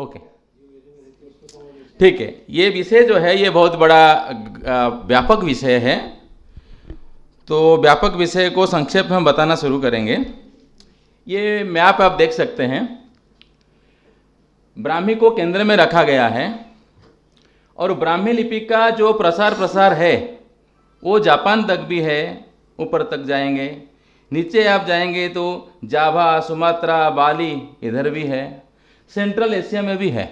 Okay, ठीक है। ये विषय जो है ये बहुत बड़ा व्यापक विषय है, तो व्यापक विषय को संक्षेप में हम बताना शुरू करेंगे। ये मैप आप देख सकते हैं, ब्राह्मी को केंद्र में रखा गया है और ब्राह्मी लिपि का जो प्रसार है वो जापान तक भी है, ऊपर तक जाएंगे, नीचे आप जाएंगे तो जावा, सुमात्रा, बाली इधर भी है, सेंट्रल एशिया में भी है।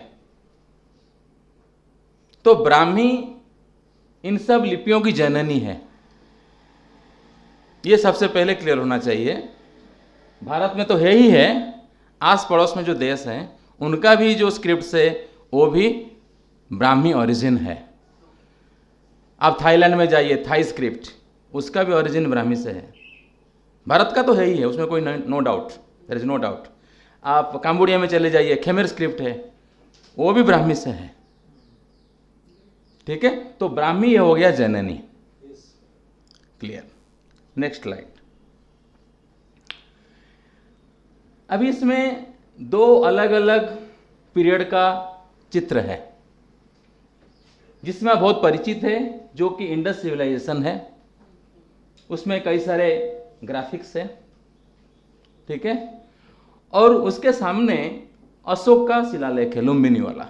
तो ब्राह्मी इन सब लिपियों की जननी है, ये सबसे पहले क्लियर होना चाहिए। भारत में तो है ही है, आस पड़ोस में जो देश हैं उनका भी जो स्क्रिप्ट है वो भी ब्राह्मी ओरिजिन है। आप थाईलैंड में जाइए, थाई स्क्रिप्ट, उसका भी ओरिजिन ब्राह्मी से है। भारत का तो है ही है, उसमें कोई no doubt, there is no doubt. आप कंबोडिया में चले जाइए, खेमेर स्क्रिप्ट है, वो भी ब्राह्मी से है। ठीक है, तो ब्राह्मी ये हो गया जननी, क्लियर। Next slide. अभी इसमें दो अलग अलग पीरियड का चित्र है जिसमें बहुत परिचित है, जो कि इंडस सिविलाइजेशन है। उसमें कई सारे ग्राफिक्स है, ठीक है, और उसके सामने अशोक का शिलालेख है, लुम्बिनी वाला।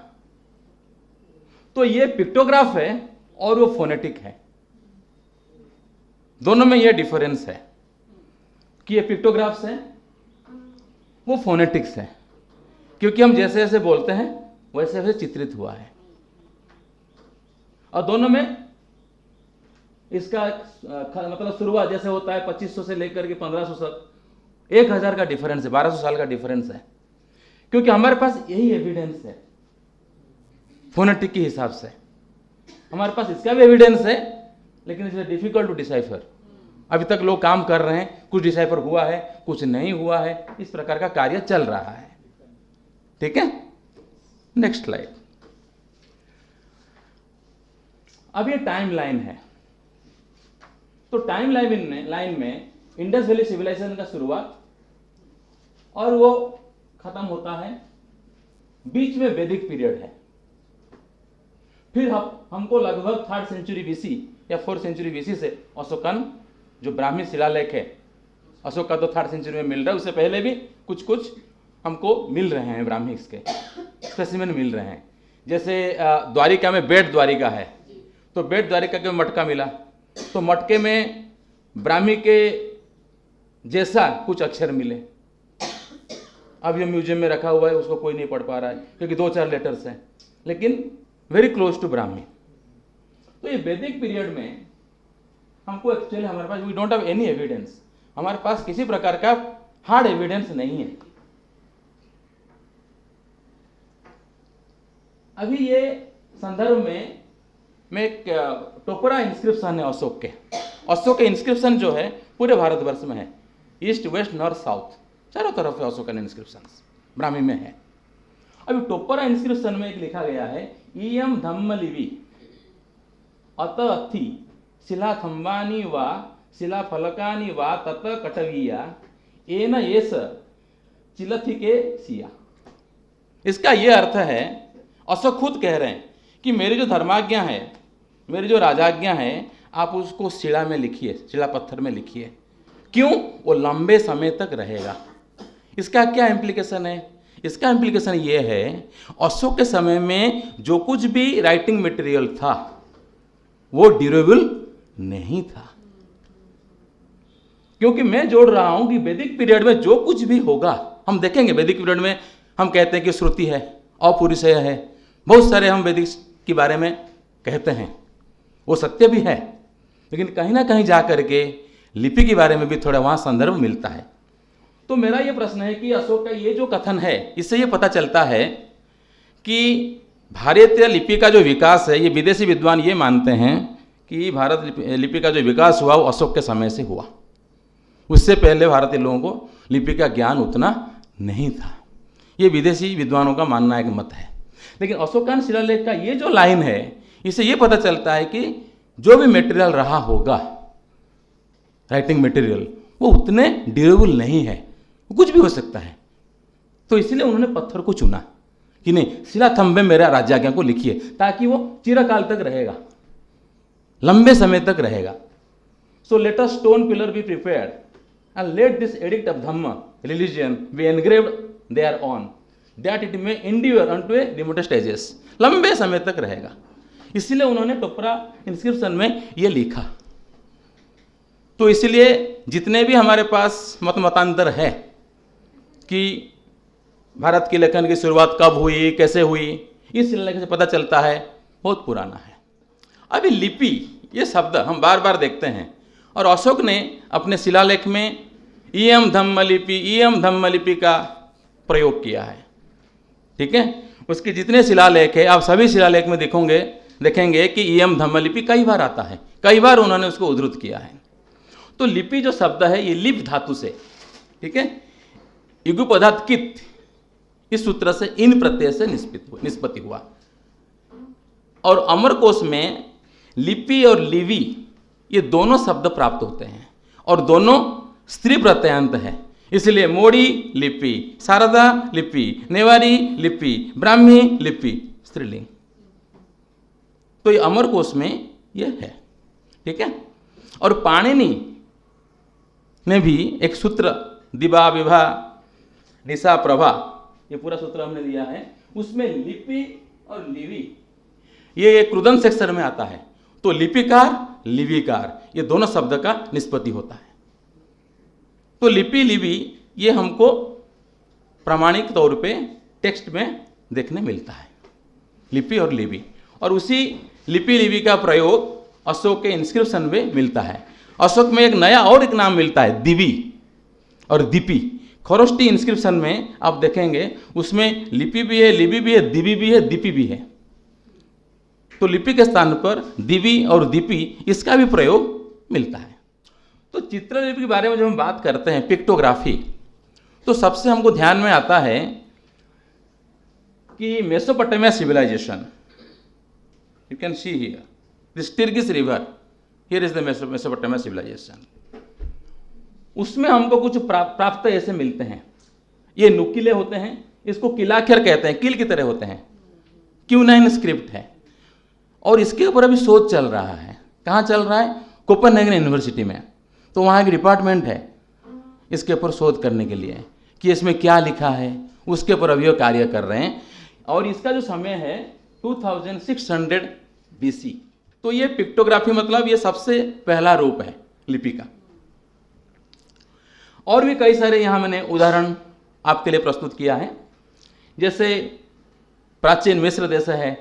तो ये पिक्टोग्राफ है और वो फोनेटिक है। दोनों में ये डिफरेंस है कि ये पिक्टोग्राफ्स है, वो फोनेटिक्स है, क्योंकि हम जैसे जैसे बोलते हैं वैसे वैसे चित्रित हुआ है। और दोनों में इसका मतलब शुरुआत जैसे होता है 2500 से लेकर के 1500 तक, 1000 का डिफरेंस है, 1200 साल का डिफरेंस है, क्योंकि हमारे पास यही एविडेंस है फोनेटिक के हिसाब से। हमारे पास इसका भी एविडेंस है, लेकिन इट्स डिफिकल्ट टू डिसाइफर। अभी तक लोग काम कर रहे हैं, कुछ डिसाइफर हुआ है, कुछ नहीं हुआ है, इस प्रकार का कार्य चल रहा है। ठीक है, नेक्स्ट स्लाइड। अब ये टाइम लाइन है, तो टाइम लाइन में इंडस वैली सिविलाइजेशन का शुरुआत और वो खत्म होता है, बीच में वैदिक पीरियड है। फिर हमको लगभग 3rd सेंचुरी बीसी या 4th सेंचुरी बीसी से अशोकन जो ब्राह्मी शिलालेख है, अशोक का तो 3rd सेंचुरी में मिल रहा है, उससे पहले भी कुछ कुछ हमको मिल रहे हैं, ब्राह्मी के स्पेसिमेन मिल रहे हैं। जैसे द्वारिका में बेट द्वारिका है, तो बेट द्वारिका के मटका मिला, तो मटके में ब्राह्मी के जैसा कुछ अक्षर मिले। अब ये म्यूजियम में रखा हुआ है, उसको कोई नहीं पढ़ पा रहा है क्योंकि 2-4 लेटर्स हैं, लेकिन वेरी क्लोज टू ब्राह्मी। तो ये वैदिक पीरियड में हमको एक्चुअली हमारे पास we don't have any evidence, हमारे पास किसी प्रकार का हार्ड एविडेंस नहीं है। अभी ये संदर्भ में एक टोपरा इंस्क्रिप्शन है अशोक के इंस्क्रिप्शन जो है पूरे भारतवर्ष में है, ईस्ट, वेस्ट, नॉर्थ, साउथ, चारों तरफ अशोकन इंस्क्रिप्शन ब्राह्मी में है। अभी टोपरा इंस्क्रिप्शन में एक लिखा गया है, इयम धम्मलिवि अत अथि शिला थंबानी वा शिला फलकानी वा तत कटवीया एन येस चिलथिके सिया। इसका यह अर्थ है, अशोक खुद कह रहे हैं कि मेरी जो धर्माज्ञा है, मेरी जो राजाज्ञा है, आप उसको शिला में लिखिए, शिला पत्थर में लिखिए। क्यों? वो लंबे समय तक रहेगा। इसका क्या इम्प्लीकेशन है? इसका इम्प्लीकेशन ये है, अशोक के समय में जो कुछ भी राइटिंग मटेरियल था वो ड्यूरेबल नहीं था। क्योंकि मैं जोड़ रहा हूं कि वैदिक पीरियड में जो कुछ भी होगा, हम देखेंगे वैदिक पीरियड में हम कहते हैं कि श्रुति है, अपौरुषेय है, बहुत सारे हम वैदिक के बारे में कहते हैं, वो सत्य भी है, लेकिन कहीं ना कहीं जा करके लिपि के बारे में भी थोड़ा वहाँ संदर्भ मिलता है। तो मेरा ये प्रश्न है कि अशोक का ये जो कथन है, इससे ये पता चलता है कि भारतीय लिपि का जो विकास है, ये विदेशी विद्वान ये मानते हैं कि भारत लिपि का जो विकास हुआ वो अशोक के समय से हुआ। उससे पहले भारतीय लोगों को लिपि का ज्ञान उतना नहीं था, ये विदेशी विद्वानों का मानना एक मत है। लेकिन अशोकन शिलालेख का ये जो लाइन है, इससे ये पता चलता है कि जो भी मटेरियल रहा होगा, राइटिंग मटेरियल, वो उतने ड्यूरेबल नहीं है, कुछ भी हो सकता है। तो इसलिए उन्होंने पत्थर को चुना, कि नहीं, शिलास्तंभ में मेरा राज्याज्ञा को लिखिए, ताकि वो चिरकाल तक रहेगा, लंबे समय तक रहेगा। So let a stone pillar be prepared and let this edict of Dhamma religion be engraved there on that it may endure unto a remotest ages. लंबे समय तक रहेगा, इसलिए उन्होंने टोपरा इंस्क्रिप्शन में ये लिखा। तो इसलिए जितने भी हमारे पास मतांतर है कि भारत की लेखन की शुरुआत कब हुई, कैसे हुई, इस शिलालेख से पता चलता है बहुत पुराना है। अभी लिपि ये शब्द हम बार बार देखते हैं, और अशोक ने अपने शिलालेख में इयम धम्म लिपि का प्रयोग किया है। ठीक है, उसके जितने शिलालेख है, आप सभी शिलालेख में देखेंगे कि इयम धम्म लिपि कई बार आता है, कई बार उन्होंने उसको उद्धृत किया है। तो लिपि जो शब्द है ये लिप धातु से, ठीक है, युगपदार्थ कित, इस सूत्र से इन प्रत्यय से निष्पत्ति हुआ। और अमरकोश में लिपि और लिवि ये दोनों शब्द प्राप्त होते हैं, और दोनों स्त्री प्रत्ययांत है। इसलिए मोड़ी लिपि, शारदा लिपि, नेवारी लिपि, ब्राह्मी लिपि स्त्रीलिंग। तो ये अमरकोश में ये है। ठीक है, और पाणिनि ने भी एक सूत्र दिवा विभा निशा प्रभा, ये पूरा सूत्र हमने दिया है, उसमें लिपि और लिवि ये क्रुदंत सेक्शन में आता है। तो लिपिकार लिविकार ये दोनों शब्द का निष्पत्ति होता है। तो लिपि लिवि ये हमको प्रामाणिक तौर पे टेक्स्ट में देखने मिलता है, लिपि और लिवि। और उसी लिपि लिवि का प्रयोग अशोक के इंस्क्रिप्शन में मिलता है। अशोक में एक नया और एक नाम मिलता है, दिवी और दीपि। खरोष्टी इंस्क्रिप्शन में आप देखेंगे उसमें लिपि भी है, लिपि भी है, दिवी भी है, दीपि भी है। तो लिपि के स्थान पर दिवी और दीपि इसका भी प्रयोग मिलता है। तो चित्रलिपि के बारे में जब हम बात करते हैं, पिक्टोग्राफी, तो सबसे हमको ध्यान में आता है कि Mesopotamia civilisation, you can see here this Tigris river, here is the Mesopotamia civilisation. उसमें हमको कुछ प्राप्त ऐसे मिलते हैं, ये नुकीले होते हैं, इसको किलाक्षर कहते हैं, कील की तरह होते हैं, Q9 स्क्रिप्ट है। और इसके ऊपर अभी शोध चल रहा है। कहाँ चल रहा है? कोपेनहेगन यूनिवर्सिटी में। तो वहाँ एक डिपार्टमेंट है इसके ऊपर शोध करने के लिए कि इसमें क्या लिखा है, उसके ऊपर अभी वो कार्य कर रहे हैं। और इसका जो समय है 2600 BC। तो ये पिक्टोग्राफी मतलब ये सबसे पहला रूप है लिपि का। और भी कई सारे यहाँ मैंने उदाहरण आपके लिए प्रस्तुत किया है। जैसे प्राचीन मिस्र देश है,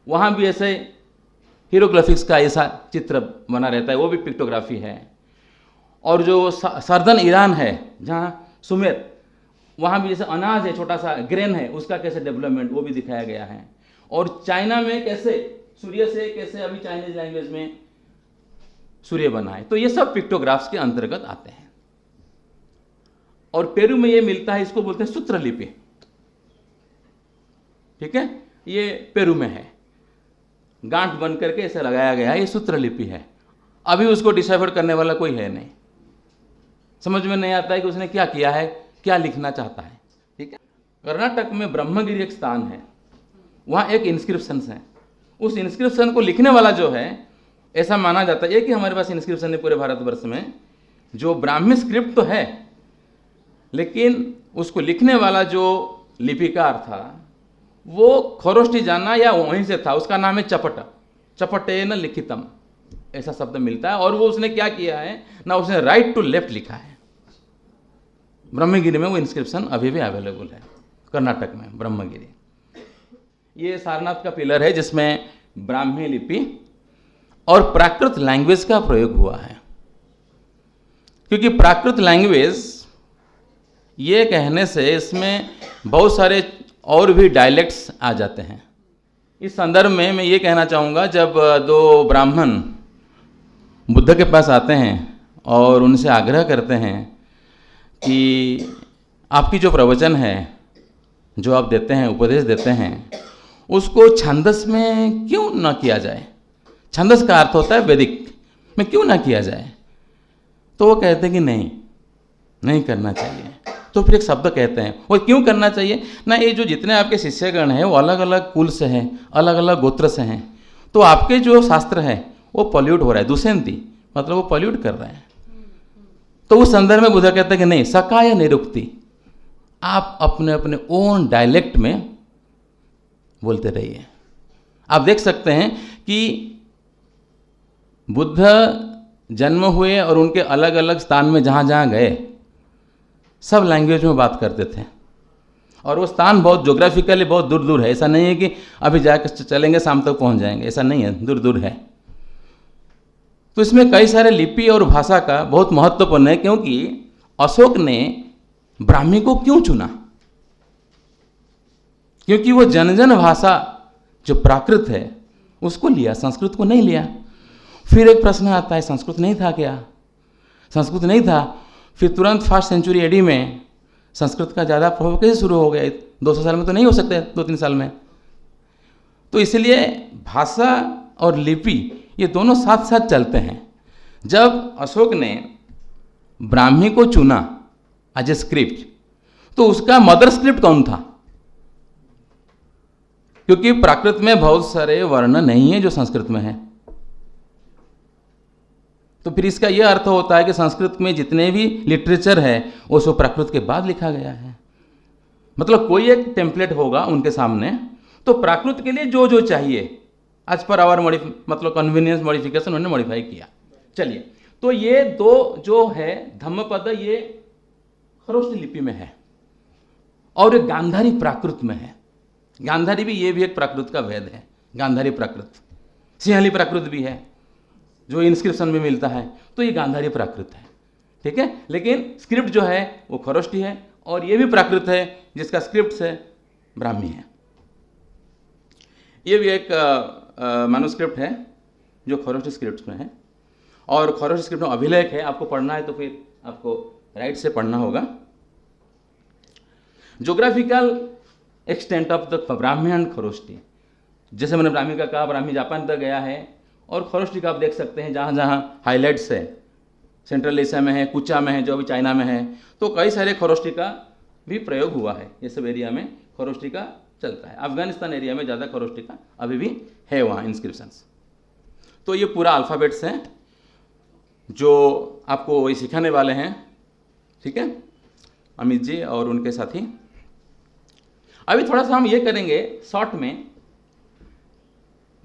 वहाँ भी ऐसे हीरोग्राफिक्स का ऐसा चित्र बना रहता है, वो भी पिक्टोग्राफी है। और जो सर्दन ईरान है, जहाँ सुमेर, वहाँ भी जैसे अनाज है, छोटा सा ग्रेन है, उसका कैसे डेवलपमेंट वो भी दिखाया गया है। और चाइना में कैसे सूर्य से कैसे अभी चाइनीज लैंग्वेज में सूर्य बना है, तो ये सब पिक्टोग्राफ्स के अंतर्गत आते हैं। और पेरू में ये मिलता है, इसको बोलते हैं सूत्रलिपि। ठीक है, ये पेरू में है, गांठ बन करके ऐसे लगाया गया है, ये सूत्रलिपि है। अभी उसको डिसाइफर करने वाला कोई है नहीं, समझ में नहीं आता है कि उसने क्या किया है, क्या लिखना चाहता है। ठीक है, कर्नाटक में ब्रह्मगिरी एक स्थान है, वहाँ एक इंस्क्रिप्शन है। उस इंस्क्रिप्शन को लिखने वाला जो है, ऐसा माना जाता है कि हमारे पास इंस्क्रिप्शन है पूरे भारतवर्ष में, जो ब्राह्मी स्क्रिप्ट तो है, लेकिन उसको लिखने वाला जो लिपिकार था वो खरोष्टी जाना या वहीं से था। उसका नाम है चपटेन लिखितम, ऐसा शब्द मिलता है। और वो उसने क्या किया है ना, उसने राइट टू लेफ्ट लिखा है। ब्रह्मगिरी में वो इंस्क्रिप्शन अभी भी अवेलेबल है, कर्नाटक में ब्रह्मगिरी। ये सारनाथ का पिलर है जिसमें ब्राह्मी लिपि और प्राकृत लैंग्वेज का प्रयोग हुआ है। क्योंकि प्राकृत लैंग्वेज ये कहने से इसमें बहुत सारे और भी डायलेक्ट्स आ जाते हैं। इस संदर्भ में मैं ये कहना चाहूँगा, जब दो ब्राह्मण बुद्ध के पास आते हैं और उनसे आग्रह करते हैं कि आपकी जो प्रवचन है, जो आप देते हैं, उपदेश देते हैं, उसको छंदस में क्यों ना किया जाए। छंदस का अर्थ होता है वैदिक में, क्यों ना किया जाए। तो वो कहते हैं कि नहीं करना चाहिए, तो फिर एक शब्द कहते हैं। वो क्यों करना चाहिए ना, ये जो जितने आपके शिष्यगण हैं वो अलग अलग कुल से हैं, अलग अलग गोत्र से हैं, तो आपके जो शास्त्र है वो पॉल्यूट हो रहा है, दुष्यंती मतलब वो पॉल्यूट कर रहे हैं। तो उस संदर्भ में बुद्ध कहते हैं कि नहीं, सकाय निरुक्ति, आप अपने अपने ओन डायलेक्ट में बोलते रहिए। आप देख सकते हैं कि बुद्ध जन्म हुए और उनके अलग अलग स्थान में जहाँ जहाँ गए सब लैंग्वेज में बात करते थे, और वो स्थान बहुत जोग्राफिकली बहुत दूर दूर है। ऐसा नहीं है कि अभी जाकर चलेंगे शाम तक पहुँच जाएंगे, ऐसा नहीं है, दूर दूर है। तो इसमें कई सारे लिपि और भाषा का बहुत महत्वपूर्ण है, क्योंकि अशोक ने ब्राह्मी को क्यों चुना? क्योंकि वो जन जन भाषा जो प्राकृत है उसको लिया, संस्कृत को नहीं लिया। फिर एक प्रश्न आता है, संस्कृत नहीं था क्या? संस्कृत नहीं था, फिर तुरंत 1st सेंचुरी एडी में संस्कृत का ज़्यादा प्रभाव कैसे शुरू हो गया? 200 साल में तो नहीं हो सकते, 2-3 साल में। तो इसलिए भाषा और लिपि ये दोनों साथ साथ चलते हैं। जब अशोक ने ब्राह्मी को चुना एज ए स्क्रिप्ट, तो उसका मदर स्क्रिप्ट कौन था? क्योंकि प्राकृत में बहुत सारे वर्ण नहीं है जो संस्कृत में है। तो फिर इसका यह अर्थ होता है कि संस्कृत में जितने भी लिटरेचर है वो सब प्राकृत के बाद लिखा गया है। मतलब कोई एक टेम्पलेट होगा उनके सामने, तो प्राकृत के लिए जो जो चाहिए एज पर आवर मतलब कन्वीनियंस मॉडिफिकेशन उन्होंने मॉडिफाई किया। चलिए, तो ये दो जो है धम्मपद, ये खरोष्ठी लिपि में है और एक गांधारी प्राकृत में है। गांधारी भी, ये भी एक प्राकृत का भेद है, गांधारी प्राकृत। सिंहली प्राकृत भी है जो इंस्क्रिप्शन में मिलता है, तो ये गांधारी प्राकृत है, ठीक है। लेकिन स्क्रिप्ट जो है वो खरोष्ठी है, और ये भी प्राकृत है जिसका स्क्रिप्ट से ब्राह्मी है। ये भी एक मैन्युस्क्रिप्ट है जो खरोष्ठी स्क्रिप्ट में है, और खरोष्ठी स्क्रिप्ट में अभिलेख है। आपको पढ़ना है तो फिर आपको राइट से पढ़ना होगा। Geographical extent of the Brahmi and Kharoshthi, जैसे मैंने ब्राह्मी का कहा, ब्राह्मी जापान तक गया है, और खरोष्ठी का आप देख सकते हैं जहाँ जहाँ हाईलाइट्स है, सेंट्रल एशिया में है, कुचा में है, जो अभी चाइना में है, तो कई सारे खरोष्ठी का भी प्रयोग हुआ है। ये सब एरिया में खरोष्ठी का चलता है। अफगानिस्तान एरिया में ज़्यादा खरोष्ठी का अभी भी है वहाँ इंस्क्रिप्शंस। तो ये पूरा अल्फ़ाबेट्स हैं जो आपको वही सिखाने वाले हैं, ठीक है, अमित जी और उनके साथी। अभी थोड़ा सा हम ये करेंगे शॉर्ट में,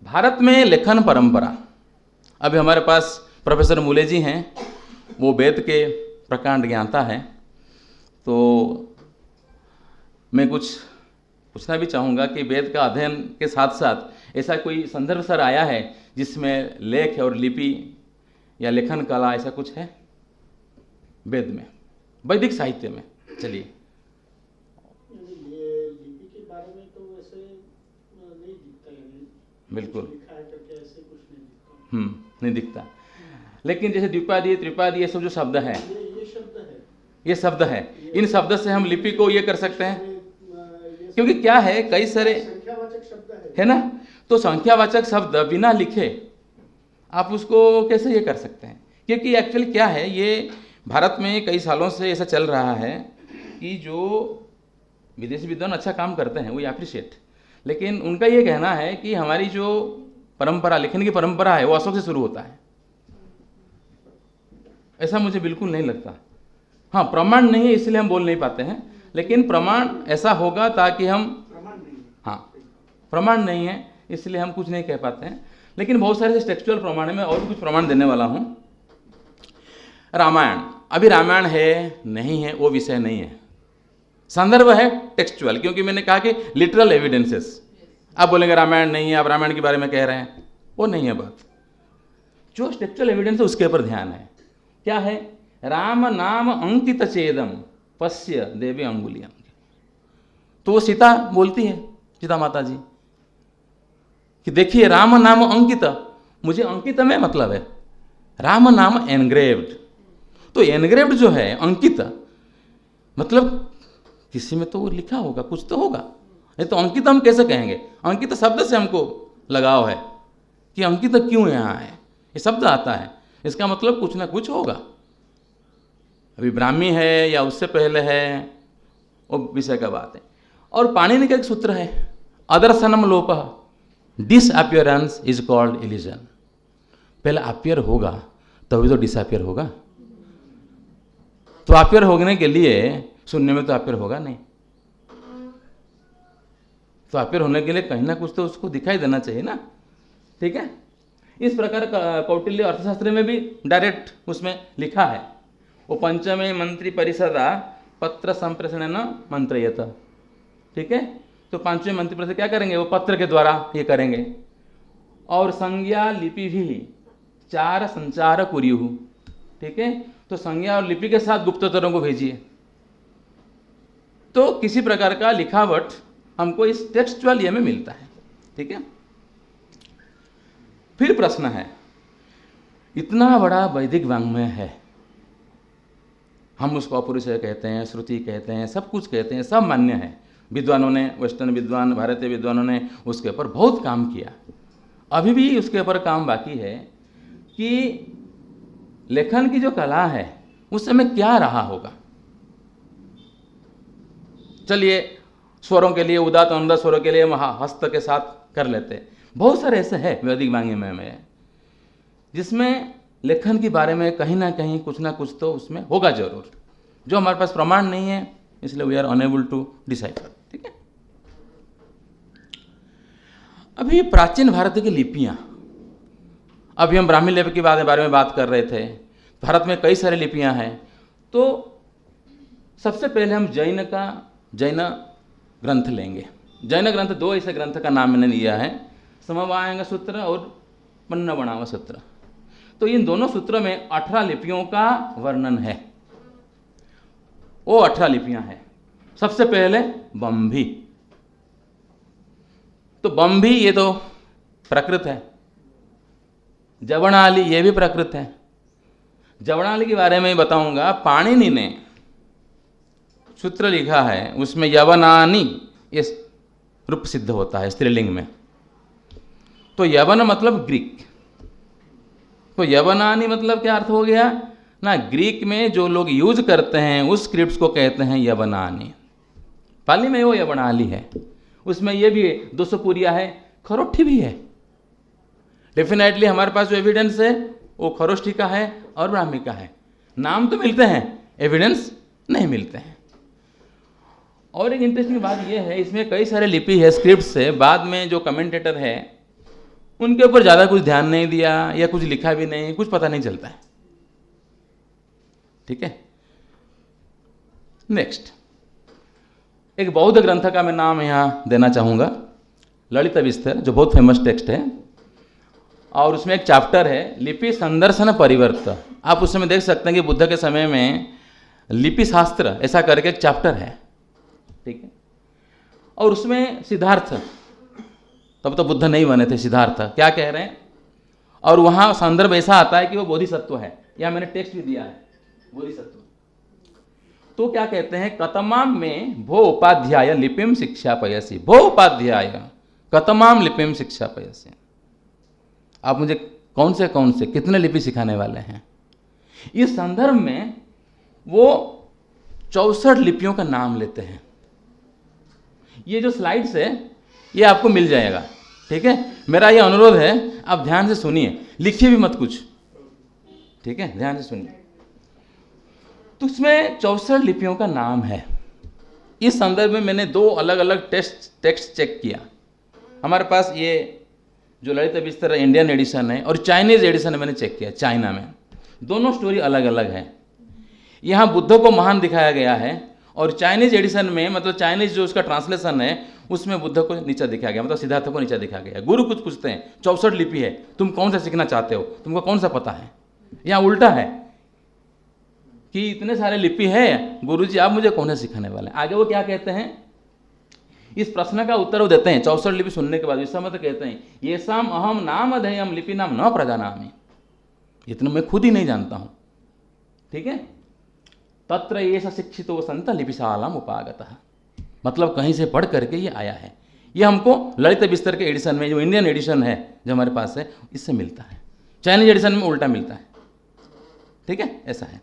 भारत में लेखन परंपरा। अभी हमारे पास प्रोफेसर मूले जी हैं, वो वेद के प्रकांड ज्ञाता है, तो मैं कुछ पूछना भी चाहूँगा कि वेद का अध्ययन के साथ साथ ऐसा कोई संदर्भ सर आया है जिसमें लेख और लिपि या लेखन कला ऐसा कुछ है वेद में, वैदिक साहित्य में? चलिए, लिपि के बारे में तो वैसे नहीं दिखता है, बिल्कुल लिखा है करके ऐसे कुछ नहीं दिखता। नहीं दिखता। लेकिन जैसे द्विपादी, त्रिपादी, ये सब जो शब्द है, ये शब्द है, ये शब्द है, इन शब्द से हम लिपि को ये कर सकते हैं। क्योंकि क्या है, कई सारे संख्यावाचक शब्द है ना, तो संख्यावाचक शब्द बिना लिखे आप उसको कैसे ये कर सकते हैं? क्योंकि एक्चुअली क्या है, ये भारत में कई सालों से ऐसा चल रहा है कि जो विदेशी विद्वान अच्छा काम करते हैं वो अप्रिशिएट, लेकिन उनका ये कहना है कि हमारी जो परंपरा, लिखने की परंपरा है, वो अशोक से शुरू होता है। ऐसा मुझे बिल्कुल नहीं लगता। हाँ, प्रमाण नहीं है इसलिए हम बोल नहीं पाते हैं, लेकिन प्रमाण ऐसा होगा ताकि हम, हाँ प्रमाण नहीं है इसलिए हम कुछ नहीं कह पाते हैं। लेकिन बहुत सारे टेक्सचुअल प्रमाण है, मैं और कुछ प्रमाण देने वाला हूँ। रामायण, अभी रामायण है नहीं है वो विषय नहीं है, संदर्भ है टेक्सचुअल, क्योंकि मैंने कहा कि लिटरल एविडेंसेस। आप बोलेंगे रामायण नहीं है, आप रामायण के बारे में कह रहे हैं, वो नहीं है बात। जो टेक्सचुअल एविडेंस है उसके ऊपर ध्यान है। क्या है? राम नाम अंकित चेदम पश्य देवी अंगुलियम। तो वो सीता बोलती है, सीता माता जी, कि देखिए राम नाम अंकित, मुझे अंकित में मतलब है राम नाम एनग्रेव्ड। तो एनग्रेव्ड जो है अंकित, मतलब किसी में तो वो लिखा होगा, कुछ तो होगा, नहीं तो अंकित हम कैसे कहेंगे? अंकित शब्द से हमको लगाव है कि अंकित क्यों यहाँ है, ये शब्द आता है, इसका मतलब कुछ ना कुछ होगा। अभी ब्राह्मी है या उससे पहले है वो विषय का बात है। और पाणिनि का एक सूत्र है, अदर्शनम लोप डिसअपियरेंस इज कॉल्ड इल्यूजन। पहले अपियर होगा तभी तो डिसअपियर होगा। तो अपियर होने के लिए शून्य में तो अपियर होगा नहीं, तो अपियर होने के लिए कहीं ना कुछ तो उसको दिखाई देना चाहिए ना। ठीक है, इस प्रकार कौटिल्य अर्थशास्त्र में भी डायरेक्ट उसमें लिखा है, वो पंचमे मंत्री परिषदा पत्र संप्रेषण मंत्रयत। ठीक है, तो पांचवें मंत्री परिषद क्या करेंगे, वो पत्र के द्वारा ये करेंगे। और संज्ञा लिपि भी 4 संचार कुर्युः। ठीक है, तो संज्ञा और लिपि के साथ गुप्तचरों को भेजिए। तो किसी प्रकार का लिखावट हमको इस टेक्सचुअल ये में मिलता है। ठीक है, फिर प्रश्न है, इतना बड़ा वैदिक वाङ्मय है, हम उसको अपौरुषेय कहते हैं, श्रुति कहते हैं, सब कुछ कहते हैं, सब मान्य है। विद्वानों ने, वेस्टर्न विद्वान, भारतीय विद्वानों ने उसके ऊपर बहुत काम किया, अभी भी उसके ऊपर काम बाकी है कि लेखन की जो कला है उस समय क्या रहा होगा। चलिए स्वरों के लिए, उदात्त अनुदात्त स्वरों के लिए हस्त के साथ कर लेते। बहुत सारे ऐसे है वैदिक वाङ्मय में जिसमें लेखन के बारे में कहीं ना कहीं कुछ ना कुछ तो उसमें होगा जरूर, जो हमारे पास प्रमाण नहीं है, इसलिए we are unable to decipher. ठीक है, अभी प्राचीन भारत की लिपियां, अभी हम ब्राह्मी लिपि के बारे में बात कर रहे थे। भारत में कई सारी लिपियां हैं। तो सबसे पहले हम जैन ग्रंथ लेंगे। जैन ग्रंथ 2 ऐसे ग्रंथ का नाम मैंने लिया है, समवायंग सूत्र और पन्नवणाव सूत्र। तो इन दोनों सूत्रों में 18 लिपियों का वर्णन है। वो 18 लिपियां हैं। सबसे पहले बंभी। तो बंभी ये तो प्राकृत है, जवनाली ये भी प्राकृत है। जवनाली के बारे में बताऊंगा। पाणिनि ने सूत्र लिखा है, उसमें यवनानी ये रूप सिद्ध होता है स्त्रीलिंग में। तो यवन मतलब ग्रीक, तो यवनानी मतलब क्या अर्थ हो गया ना, ग्रीक में जो लोग यूज करते हैं उस स्क्रिप्ट्स को कहते हैं यवनानी। पाली में वो यवनाली है, उसमें ये भी 200 पुरिया है, खरोष्ठी भी है। डेफिनेटली हमारे पास जो एविडेंस है वो खरोष्ठी का है और ब्राह्मी का है। नाम तो मिलते हैं, एविडेंस नहीं मिलते हैं। और एक इंटरेस्टिंग बात यह है, इसमें कई सारे लिपि है स्क्रिप्ट से, बाद में जो कमेंटेटर है उनके ऊपर ज़्यादा कुछ ध्यान नहीं दिया या कुछ लिखा भी नहीं, कुछ पता नहीं चलता है। ठीक है, नेक्स्ट एक बौद्ध ग्रंथ का मैं नाम यहाँ देना चाहूँगा, ललित विस्तर, जो बहुत फेमस टेक्स्ट है। और उसमें एक चैप्टर है लिपि संदर्शन परिवर्त। आप उस समय देख सकते हैं कि बुद्ध के समय में लिपि शास्त्र ऐसा करके एक चैप्टर है। ठीक है, और उसमें सिद्धार्थ, तब तो बुद्ध नहीं बने थे, सिद्धार्थ क्या कह रहे हैं, और वहाँ संदर्भ ऐसा आता है कि वो बोधिसत्व है। यहाँ मैंने टेक्स्ट भी दिया है, बोधिसत्व। तो क्या कहते हैं, कतमाम में भो उपाध्याय लिपिम शिक्षा पयसी। भो उपाध्याय कतमाम लिपिम शिक्षा पयसी। आप मुझे कौन से कितने लिपि सिखाने वाले हैं। इस संदर्भ में वो 64 लिपियों का नाम लेते हैं। ये जो स्लाइड्स है ये आपको मिल जाएगा। ठीक है, मेरा ये अनुरोध है, आप ध्यान से सुनिए, लिखिए भी मत कुछ। ठीक है, ध्यान से सुनिए। तो इसमें 64 लिपियों का नाम है। इस संदर्भ में मैंने 2 अलग अलग टेक्स्ट चेक किया। हमारे पास ये जो ललित विस्तर इंडियन एडिशन है और चाइनीज एडिशन मैंने चेक किया, चाइना में दोनों स्टोरी अलग अलग है। यहाँ बुद्ध को महान दिखाया गया है और चाइनीज एडिशन में, मतलब चाइनीज जो उसका ट्रांसलेशन है उसमें बुद्ध को नीचा दिखाया गया, मतलब सिद्धार्थ को नीचा दिखाया गया। गुरु कुछ पूछते हैं, 64 लिपि है, तुम कौन सा सीखना चाहते हो, तुमको कौन सा पता है। यहाँ उल्टा है कि इतने सारे लिपि है, गुरुजी आप मुझे कौन सा सिखाने वाले हैं। आगे वो क्या कहते हैं, इस प्रश्न का उत्तर वो देते हैं 64 लिपि सुनने के बाद। इस समय तो कहते हैं ये साम अहम नाम अधेयम लिपि नाम न प्रजानामि, इतना मैं खुद ही नहीं जानता हूं। ठीक है, तत्र ये शिक्षितो संत लिपिशालाम उपागतः, मतलब कहीं से पढ़ करके ये आया है। ये हमको ललित विस्तर के एडिशन में, जो इंडियन एडिशन है जो हमारे पास है, इससे मिलता है। चाइनीज एडिशन में उल्टा मिलता है। ठीक है, ऐसा है।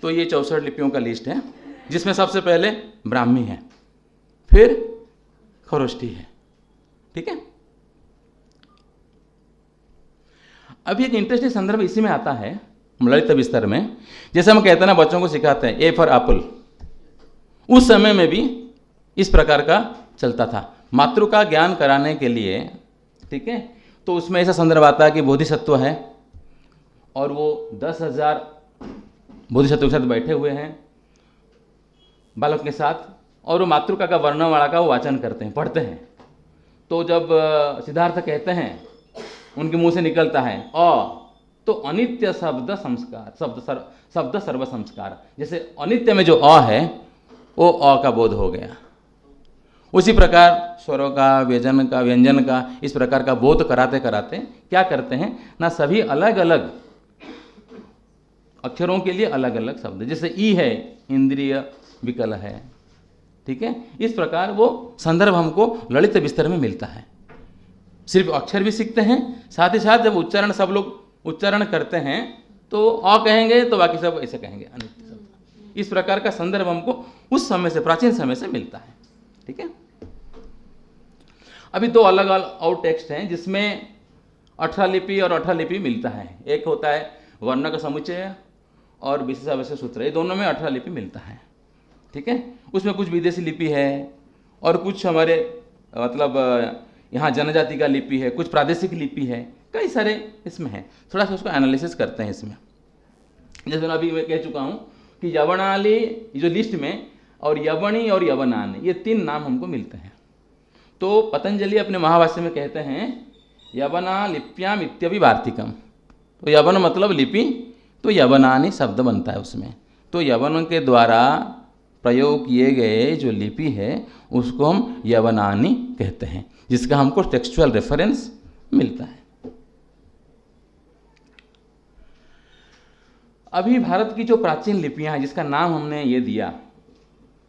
तो ये 64 लिपियों का लिस्ट है, जिसमें सबसे पहले ब्राह्मी है, फिर खरोष्ठी है। ठीक है। अभी एक इंटरेस्टिंग संदर्भ इसी में आता है ललित विस्तार में। जैसे हम कहते हैं ना, बच्चों को सिखाते हैं ए फॉर एप्पल, उस समय में भी इस प्रकार का चलता था मातृ का ज्ञान कराने के लिए। ठीक है। तो उसमें ऐसा संदर्भ आता है कि बोधिसत्व है और वो 10,000 बोधिसत्व के साथ बैठे हुए हैं बालक के साथ, और वो मातृका का वर्णमाला का वो वाचन करते हैं, पढ़ते हैं। तो जब सिद्धार्थ कहते हैं, उनके मुंह से निकलता है अ, तो अनित्य शब्द संस्कार, शब्द सर्व संस्कार, जैसे अनित्य में जो अ है वो अ का बोध हो गया। उसी प्रकार स्वरों का, व्यंजन का इस प्रकार का बोध कराते कराते क्या करते हैं ना, सभी अलग अलग अक्षरों के लिए अलग अलग शब्द, जैसे ई है इंद्रिय विकल है। ठीक है। इस प्रकार वो संदर्भ हमको ललित विस्तार में मिलता है। सिर्फ अक्षर भी सीखते हैं, साथ ही साथ जब उच्चारण सब लोग उच्चारण करते हैं तो अ कहेंगे तो बाकी सब ऐसे कहेंगे अनित्य शब्द। इस प्रकार का संदर्भ हमको उस समय से, प्राचीन समय से मिलता है। ठीक है। अभी दो अलग अलग और टेक्स्ट हैं जिसमें 18 लिपि और 18 लिपि मिलता है। एक होता है वर्ण का समुच्चय और विशेष आवश्यक सूत्र, ये दोनों में 18 लिपि मिलता है। ठीक है। उसमें कुछ विदेशी लिपि है और कुछ हमारे मतलब यहाँ जनजाति का लिपि है, कुछ प्रादेशिक लिपि है, कई सारे इसमें है। थोड़ा सा उसको एनालिसिस करते हैं इसमें। जैसे अभी मैं कह चुका हूँ कि यवनाली जो लिस्ट में, और यवनी और यवनान, ये 3 नाम हमको मिलते हैं। तो पतंजलि अपने महाभाष्य में कहते हैं यवना लिप्याम इत्यपि वार्तिकम। तो यवन मतलब लिपि, तो यवनानी शब्द बनता है उसमें। तो यवन के द्वारा प्रयोग किए गए जो लिपि है उसको हम यवनानी कहते हैं, जिसका हमको टेक्सचुअल रेफरेंस मिलता है। अभी भारत की जो प्राचीन लिपियां हैं जिसका नाम हमने ये दिया,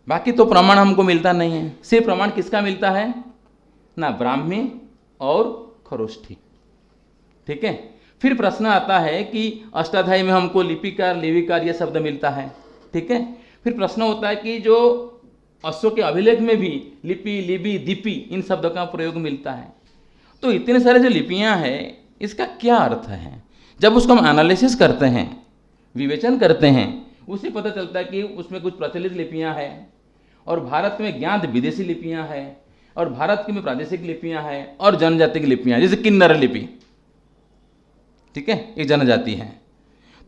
बाकी तो प्रमाण हमको मिलता नहीं है। सिर्फ प्रमाण किसका मिलता है ना, ब्राह्मी और खरोष्ठी। ठीक है। फिर प्रश्न आता है कि अष्टाध्यायी में हमको लिपिकार, लिविकार ये शब्द मिलता है। ठीक है। फिर प्रश्न होता है कि जो अश्व के अभिलेख में भी लिपि, लिपि, दीपि इन शब्दों का प्रयोग मिलता है। तो इतने सारे जो लिपियां हैं इसका क्या अर्थ है, जब उसको हम एनालिसिस करते हैं, विवेचन करते हैं, उसे पता चलता है कि उसमें कुछ प्रचलित लिपियां हैं और भारत में ज्ञात विदेशी लिपियां हैं और भारत की में प्रादेशिक लिपियां हैं और जनजातिक लिपियां, जैसे किन्नर लिपि। ठीक है, एक जनजाति है।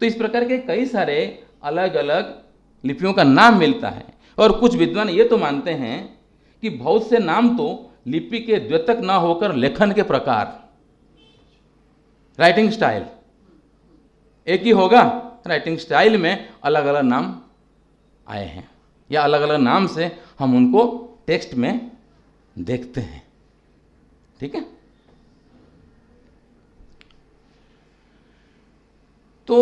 तो इस प्रकार के कई सारे अलग अलग लिपियों का नाम मिलता है। और कुछ विद्वान ये तो मानते हैं कि बहुत से नाम तो लिपि के द्योतक ना होकर लेखन के प्रकार, राइटिंग स्टाइल एक ही होगा, राइटिंग स्टाइल में अलग अलग नाम आए हैं या अलग अलग नाम से हम उनको टेक्स्ट में देखते हैं। ठीक है। तो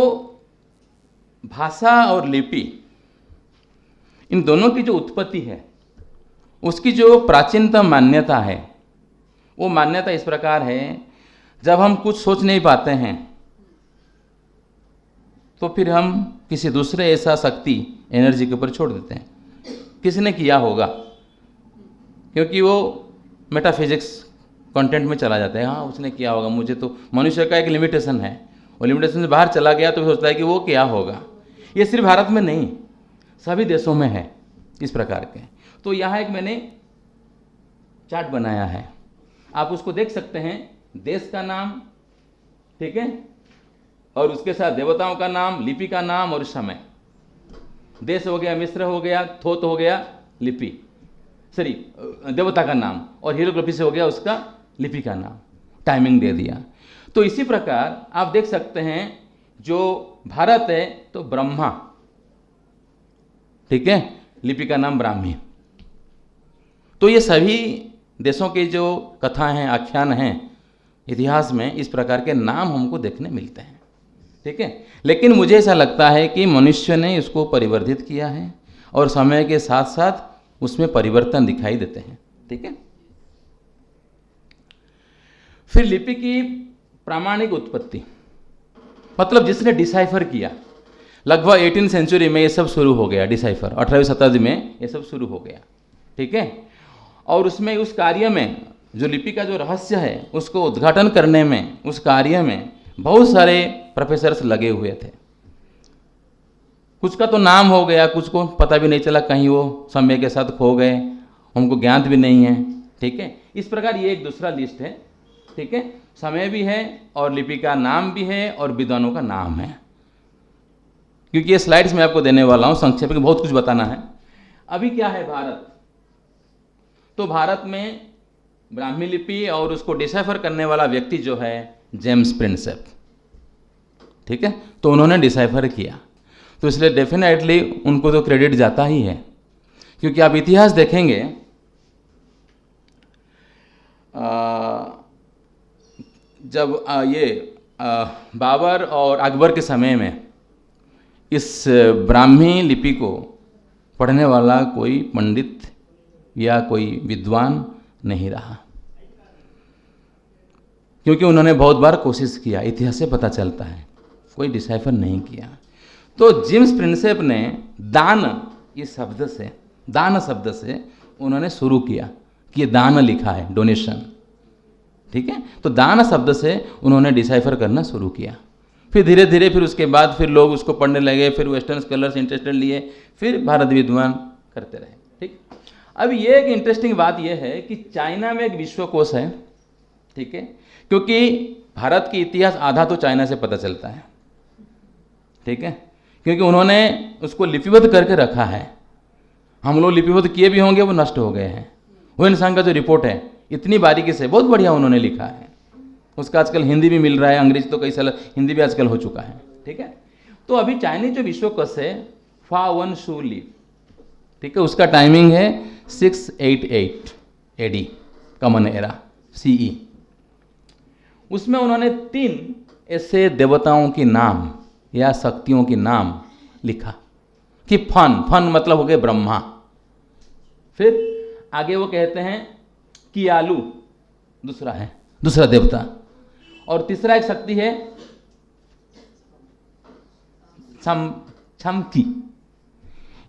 भाषा और लिपि इन दोनों की जो उत्पत्ति है उसकी जो प्राचीनतम मान्यता है, वो मान्यता इस प्रकार है, जब हम कुछ सोच नहीं पाते हैं तो फिर हम किसी दूसरे ऐसा शक्ति, एनर्जी के ऊपर छोड़ देते हैं। किसी ने किया होगा, क्योंकि वो मेटाफिजिक्स कंटेंट में चला जाता है। हाँ उसने किया होगा, मुझे तो, मनुष्य का एक लिमिटेशन है, वो लिमिटेशन से बाहर चला गया तो सोचता है कि वो क्या होगा। ये सिर्फ भारत में नहीं, सभी देशों में है इस प्रकार के। तो यहाँ एक मैंने चार्ट बनाया है, आप उसको देख सकते हैं। देश का नाम, ठीक है, और उसके साथ देवताओं का नाम, लिपि का नाम और समय। देश हो गया मिस्र, हो गया थोत, हो गया लिपि, सॉरी देवता का नाम, और हीरोग्राफी से हो गया उसका लिपि का नाम, टाइमिंग दे दिया। तो इसी प्रकार आप देख सकते हैं जो भारत है तो ब्रह्मा, ठीक है, लिपि का नाम ब्राह्मी। तो ये सभी देशों की जो कथाएं हैं, आख्यान हैं इतिहास में, इस प्रकार के नाम हमको देखने मिलते हैं। ठीक है। लेकिन मुझे ऐसा लगता है कि मनुष्य ने इसको परिवर्धित किया है और समय के साथ साथ उसमें परिवर्तन दिखाई देते हैं। ठीक है। फिर लिपि की प्रामाणिक उत्पत्ति, मतलब जिसने डिसाइफर किया। लगभग 18 सेंचुरी में ये सब शुरू हो गया डिसाइफर, 18वीं शताब्दी में ये सब शुरू हो गया, ठीक है। और उसमें उस कार्य में जो लिपि का जो रहस्य है उसको उद्घाटन करने में, उस कार्य में बहुत सारे प्रोफेसर्स लगे हुए थे। कुछ का तो नाम हो गया, कुछ को पता भी नहीं चला, कहीं वो समय के साथ खो गए, हमको ज्ञात भी नहीं है, ठीक है। इस प्रकार ये एक दूसरा लिस्ट है, ठीक है। समय भी है और लिपि का नाम भी है और विद्वानों का नाम है, क्योंकि ये स्लाइड्स में आपको देने वाला हूँ संक्षेप में, बहुत कुछ बताना है। अभी क्या है भारत, तो भारत में ब्राह्मी लिपि और उसको डिसाइफर करने वाला व्यक्ति जो है जेम्स प्रिंसेप, ठीक है। तो उन्होंने डिसाइफर किया, तो इसलिए डेफिनेटली उनको तो क्रेडिट जाता ही है, क्योंकि आप इतिहास देखेंगे जब बाबर और अकबर के समय में इस ब्राह्मी लिपि को पढ़ने वाला कोई पंडित या कोई विद्वान नहीं रहा, क्योंकि उन्होंने बहुत बार कोशिश किया, इतिहास से पता चलता है, कोई डिसाइफर नहीं किया। तो जेम्स प्रिंसेप ने दान इस शब्द से, दान शब्द से उन्होंने शुरू किया कि ये दान लिखा है, डोनेशन, ठीक है। तो दान शब्द से उन्होंने डिसाइफर करना शुरू किया, फिर धीरे धीरे फिर उसके बाद फिर लोग उसको पढ़ने लगे, फिर वेस्टर्न स्कॉलर्स इंटरेस्टेड लिए, फिर भारत विद्वान करते रहे, ठीक। अब ये एक इंटरेस्टिंग बात यह है कि चाइना में एक विश्वकोश है, ठीक है, क्योंकि भारत की इतिहास आधा तो चाइना से पता चलता है, ठीक है, क्योंकि उन्होंने उसको लिपिबद्ध करके रखा है। हम लोग लिपिबद्ध किए भी होंगे, वो नष्ट हो गए हैं। वो इंसान का जो रिपोर्ट है इतनी बारीकी से बहुत बढ़िया उन्होंने लिखा है, उसका आजकल हिंदी भी मिल रहा है, अंग्रेजी तो कई साल हिंदी भी आजकल हो चुका है, ठीक है। तो अभी चाइनीज जो विश्वकोश है फा वन शू ली, ठीक है, उसका टाइमिंग है 688 AD कॉमन एरा CE। उसमें उन्होंने 3 ऐसे देवताओं के नाम या शक्तियों के नाम लिखा कि फन मतलब हो गए ब्रह्मा, फिर आगे वो कहते हैं कियालू दूसरा है, दूसरा देवता, और तीसरा एक शक्ति है छमकी।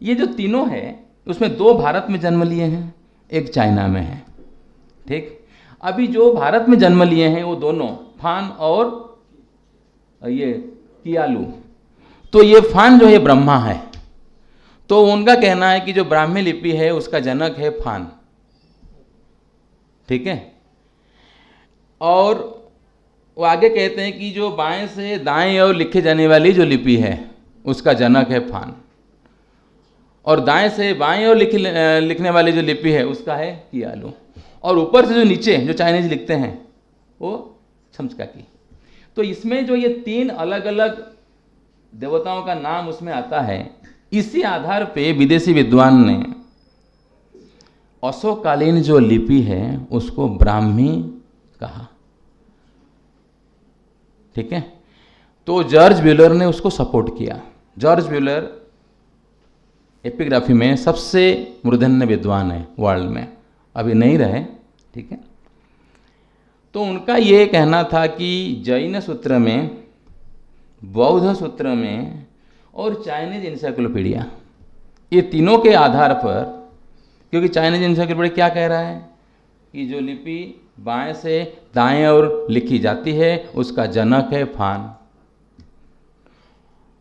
ये जो तीनों है उसमें 2 भारत में जन्म लिए हैं, एक चाइना में है, ठीक। अभी जो भारत में जन्म लिए हैं वो दोनों फान और ये कियालू। तो ये फान जो है ब्रह्मा है, तो उनका कहना है कि जो ब्राह्मी लिपि है उसका जनक है फान, ठीक है। और वो आगे कहते हैं कि जो बाएं से दाएं और लिखे जाने वाली जो लिपि है उसका जनक है फान, और दाएं से बाएं और लिखने वाली जो लिपि है उसका है कियालू, और ऊपर से जो नीचे जो चाइनीज लिखते हैं वो छमचका की। तो इसमें जो ये 3 अलग अलग देवताओं का नाम उसमें आता है, इसी आधार पे विदेशी विद्वान ने अशोककालीन जो लिपि है उसको ब्राह्मी कहा, ठीक है। तो जॉर्ज व्हीलर ने उसको सपोर्ट किया। जॉर्ज व्हीलर एपिग्राफी में सबसे मूर्धन्य विद्वान है वर्ल्ड में, अभी नहीं रहे, ठीक है। तो उनका ये कहना था कि जैन सूत्र में, बौद्ध सूत्र में और चाइनीज इंसाइक्लोपीडिया, ये तीनों के आधार पर, क्योंकि चाइनीज इंसाइक्लोपीडिया क्या कह रहा है कि जो लिपि बाएं से दाएं और लिखी जाती है उसका जनक है फान।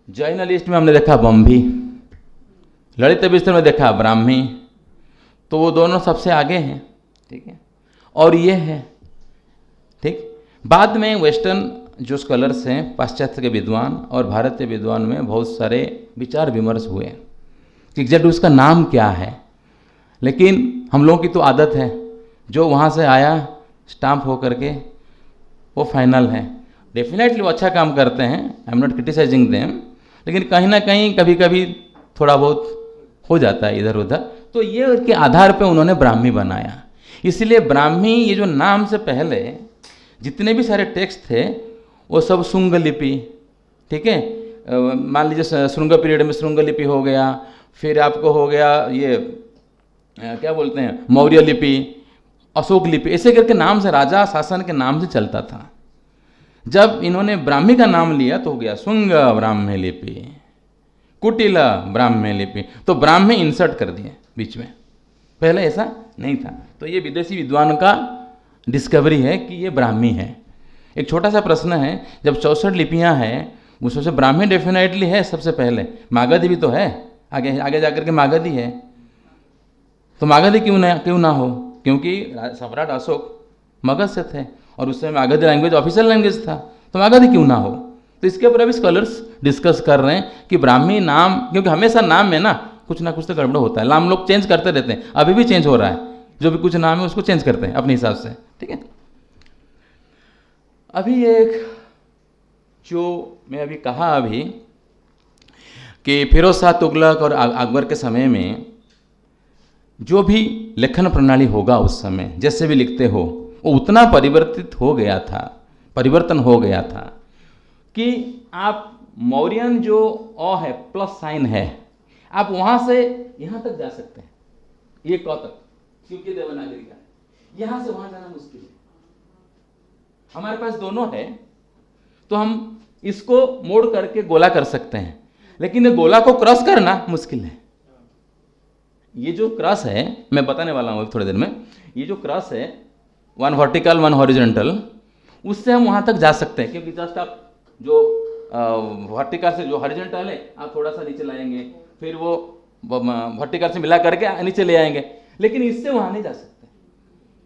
जैन लिस्ट में हमने देखा बम्भी, ललित विस्तर में देखा ब्राह्मी, तो वो दोनों सबसे आगे हैं, ठीक है, और ये है, ठीक। बाद में वेस्टर्न जो स्कॉलर्स हैं, पाश्चात्य के विद्वान और भारतीय विद्वान में बहुत सारे विचार विमर्श हुए कि एग्जैक्ट उसका नाम क्या है, लेकिन हम लोगों की तो आदत है जो वहाँ से आया स्टाम्प हो करके वो फाइनल है। डेफिनेटली वो अच्छा काम करते हैं, I am not criticising them, लेकिन कहीं ना कहीं कभी कभी थोड़ा बहुत हो जाता है इधर उधर। तो ये के आधार पे उन्होंने ब्राह्मी बनाया। इसलिए ब्राह्मी ये जो नाम से पहले जितने भी सारे टेक्स्ट थे वो सब शुंग लिपि, ठीक है। मान लीजिए श्रृंग पीरियड में श्रृंग लिपि हो गया, फिर आपको हो गया ये क्या बोलते हैं मौर्य लिपि, अशोक लिपि, ऐसे करके नाम से राजा शासन के नाम से चलता था। जब इन्होंने ब्राह्मी का नाम लिया तो हो गया शुंग ब्राह्मी लिपि, कुटिल ब्राह्मी लिपि, तो ब्राह्मी इंसर्ट कर दिए बीच में, पहले ऐसा नहीं था। तो ये विदेशी विद्वान का डिस्कवरी है कि ये ब्राह्मी है। एक छोटा सा प्रश्न है, जब 64 लिपियां हैं उसमें से ब्राह्मी डेफिनेटली है सबसे पहले, मागधी भी तो है, आगे आगे जाकर के मागधी है, तो मागधी क्यों ना हो, क्योंकि सम्राट अशोक मगध से थे और उस समय मागधी लैंग्वेज ऑफिशियल लैंग्वेज था, तो मागधी क्यों ना हो। तो इसके ऊपर अभी स्कॉलर्स डिस्कस कर रहे हैं कि ब्राह्मी नाम, क्योंकि हमेशा नाम में ना कुछ तो गड़बड़ होता है, नाम लोग चेंज करते रहते हैं, अभी भी चेंज हो रहा है, जो भी कुछ नाम है उसको चेंज करते हैं अपने हिसाब से, ठीक है। अभी एक जो मैं अभी कहा कि फिरोज शाह तुगलक और अकबर के समय में जो भी लेखन प्रणाली होगा उस समय, जैसे भी लिखते हो, वो उतना परिवर्तन हो गया था कि आप मौर्यन जो अ है प्लस साइन है, आप वहां से यहां तक जा सकते हैं, ये क तक, क्योंकि देवनागरी का है, यहां से वहां जाना मुश्किल है। हमारे पास दोनों है तो हम इसको मोड़ करके गोला कर सकते हैं, लेकिन ये गोला को क्रॉस करना मुश्किल है। ये जो क्रॉस है, मैं बताने वाला हूं थोड़ी देर में, ये जो क्रॉस है, वन वर्टिकल वन हॉरिजॉन्टल, उससे हम वहां तक जा सकते हैं, क्योंकि जस्ट आप जो वर्टिकल से जो हॉरिजॉन्टल है आप थोड़ा सा नीचे लाएंगे, फिर वो वर्टिकल से मिला करके नीचे ले आएंगे, लेकिन इससे वहां नहीं जा सकते।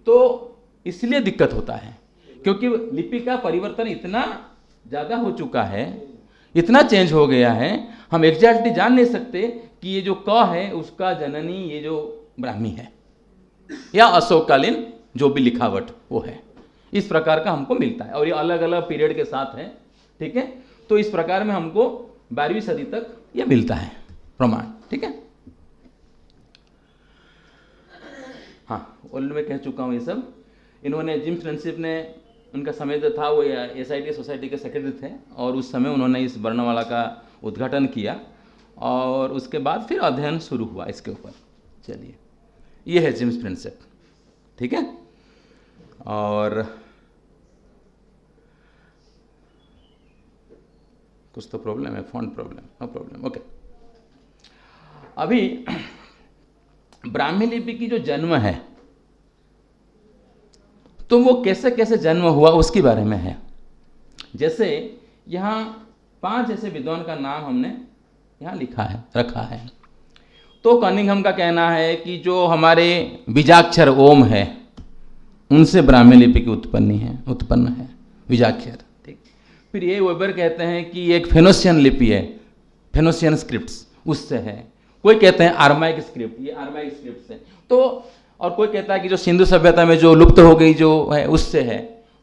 तो इसलिए दिक्कत होता है, क्योंकि लिपि का परिवर्तन इतना ज़्यादा हो चुका है, इतना चेंज हो गया है, हम एग्जैक्टली जान नहीं सकते कि ये जो क है उसका जननी ये जो ब्राह्मी है या अशोककालीन जो भी लिखावट वो है, इस प्रकार का हमको मिलता है, और ये अलग अलग पीरियड के साथ है, ठीक है। तो इस प्रकार में हमको 12वीं सदी तक ये मिलता है प्रमाण, ठीक है। हाँ, ऑलरेडी मैं कह चुका हूँ ये सब। इन्होंने जिम्स फ्रेंडशिप ने, उनका समय जो था वो SIT सोसाइटी के सेक्रेटरी थे, और उस समय उन्होंने इस वर्णमाला का उद्घाटन किया, और उसके बाद फिर अध्ययन शुरू हुआ इसके ऊपर। चलिए, ये है जिम्स फ्रेंडशिप, ठीक है। और कुछ तो प्रॉब्लम है, font problem, no problem, okay. अभी ब्राह्मी लिपि की जो जन्म है, तो वो कैसे कैसे जन्म हुआ उसके बारे में है। जैसे यहाँ 5 ऐसे विद्वान का नाम हमने यहाँ रखा है। तो कनिंघम का कहना है कि जो हमारे बीजाक्षर ओम है उनसे ब्राह्मी लिपि की उत्पन्न है बीजाक्षर, ठीक। फिर ये वेबर कहते हैं कि एक फेनोशियन लिपि है, फेनोशियन स्क्रिप्ट्स, उससे है। कोई कहते हैं आर्माइक स्क्रिप्ट, ये आर्माइक स्क्रिप्ट है। तो और कोई कहता है कि जो सिंधु सभ्यता में जो लुप्त हो गई जो है उससे है।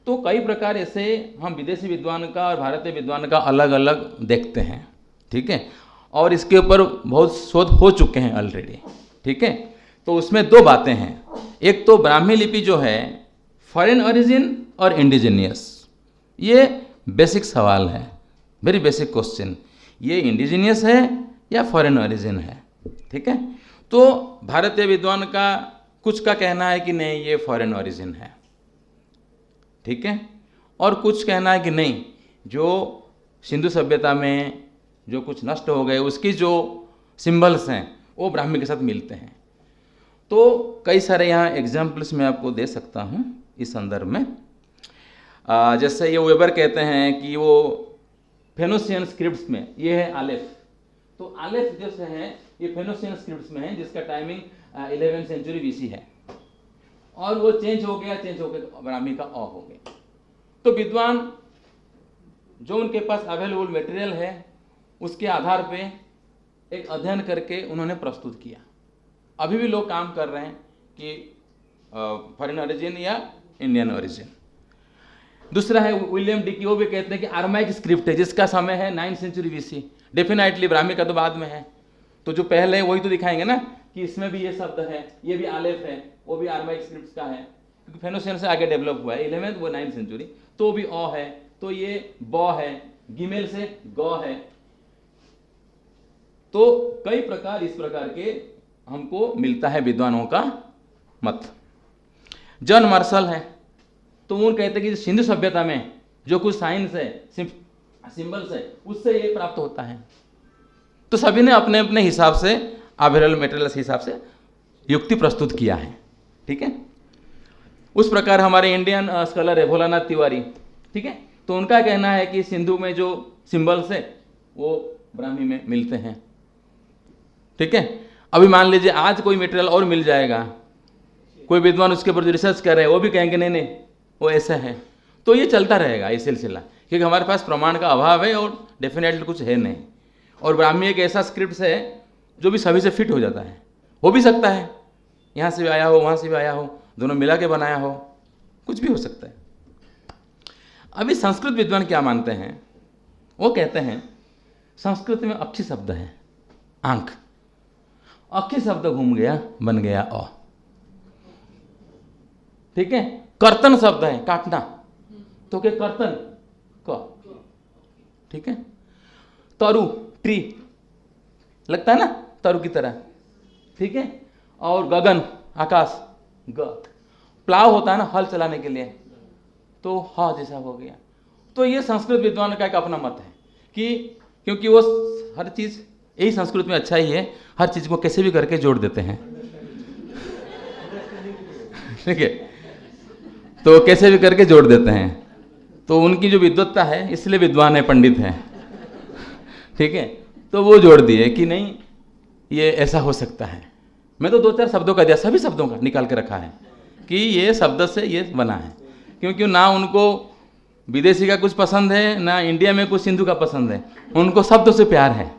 तो कई प्रकार ऐसे हम विदेशी विद्वान का और भारतीय विद्वान का अलग अलग देखते हैं, ठीक है। और इसके ऊपर बहुत शोध हो चुके हैं ऑलरेडी, ठीक है। तो उसमें 2 बातें हैं, एक तो ब्राह्मी लिपि जो है फॉरेन ओरिजिन और इंडिजीनियस, ये बेसिक सवाल है, वेरी बेसिक क्वेश्चन, ये इंडिजीनियस है या फॉरेन ओरिजिन है, ठीक है। तो भारतीय विद्वान का कुछ का कहना है कि नहीं ये फॉरेन ओरिजिन है, ठीक है, और कुछ कहना है कि नहीं, जो सिंधु सभ्यता में जो कुछ नष्ट हो गए उसकी जो सिंबल्स हैं वो ब्राह्मी के साथ मिलते हैं। तो कई सारे यहाँ एग्जाम्पल्स मैं आपको दे सकता हूँ इस संदर्भ में। जैसे ये वेबर कहते हैं कि वो फेनोशियन स्क्रिप्ट्स में ये है आलेफ, तो आलेफ जैसे है ये फेनोशियन स्क्रिप्ट्स में है, जिसका टाइमिंग 11वीं सेंचुरी BC है, और वो चेंज हो गया ब्राह्मी का अ हो गया। तो विद्वान जो उनके पास अवेलेबल मटेरियल है उसके आधार पे एक अध्ययन करके उन्होंने प्रस्तुत किया। अभी भी लोग काम कर रहे हैं कि फॉरेन ओरिजिन या इंडियन ओरिजिन। दूसरा है विलियम डिकी, वो भी कहते हैं कि आर्माइक स्क्रिप्ट है जिसका समय है 9वीं सेंचुरी BC। डेफिनेटली ब्राह्मी का तो बाद में है, तो जो पहले है वही तो दिखाएंगे ना कि इसमें भी ये शब्द है, ये भी आलेफ है, वो भी आर्माइक स्क्रिप्ट का है, क्योंकि फेनोशियन से आगे डेवलप हुआ है 11th वो 9वीं सेंचुरी। तो भी अ है, तो ये ब है, गिमेल से ग है। तो कई प्रकार इस प्रकार के हमको मिलता है विद्वानों का मत। जॉन मार्शल है, तो वो कहते हैं कि सिंधु सभ्यता में जो कुछ साइंस है, सिंबल्स है, उससे ये प्राप्त होता है। तो सभी ने अपने अपने हिसाब से अवेलेबल मटेरियल्स के हिसाब से युक्ति प्रस्तुत किया है, ठीक है। उस प्रकार हमारे इंडियन स्कॉलर है भोलानाथ तिवारी, ठीक है, तो उनका कहना है कि सिंधु में जो सिंबल्स है वो ब्राह्मी में मिलते हैं, ठीक है। अभी मान लीजिए आज कोई मटेरियल और मिल जाएगा, कोई विद्वान उसके ऊपर जो रिसर्च कर रहे हैं वो भी कहेंगे नहीं नहीं वो ऐसा है, तो ये चलता रहेगा ये सिलसिला, क्योंकि हमारे पास प्रमाण का अभाव है और डेफिनेटली कुछ है नहीं। और ब्राह्मी एक ऐसा स्क्रिप्ट है जो भी सभी से फिट हो जाता है, हो भी सकता है यहाँ से भी आया हो वहाँ से भी आया हो, दोनों मिला के बनाया हो, कुछ भी हो सकता है। अभी संस्कृत विद्वान क्या मानते हैं, वो कहते हैं संस्कृत में अक्षी शब्द है आंख, अक्षी शब्द घूम गया बन गया अ, ठीक है। कर्तन शब्द है काटना, तो क्या कर्तन क, ठीक है। तरु ट्री लगता है ना तरु की तरह, ठीक है। और गगन आकाश ग, प्लाव होता है ना हल चलाने के लिए, तो हा जैसा हो गया। तो ये संस्कृत विद्वान का एक अपना मत है कि क्योंकि वो हर चीज यही संस्कृत में अच्छा ही है, हर चीज को कैसे भी करके जोड़ देते हैं, ठीक है, तो कैसे भी करके जोड़ देते हैं। तो उनकी जो विद्वत्ता है इसलिए विद्वान है, पंडित है, ठीक है। तो वो जोड़ दिए कि नहीं ये ऐसा हो सकता है। मैं तो 2-4 शब्दों का दिया, सभी शब्दों का निकाल के रखा है कि ये शब्द से ये बना है, क्योंकि ना उनको विदेशी का कुछ पसंद है ना इंडिया में कुछ सिंधु का पसंद है, उनको शब्द से प्यार है,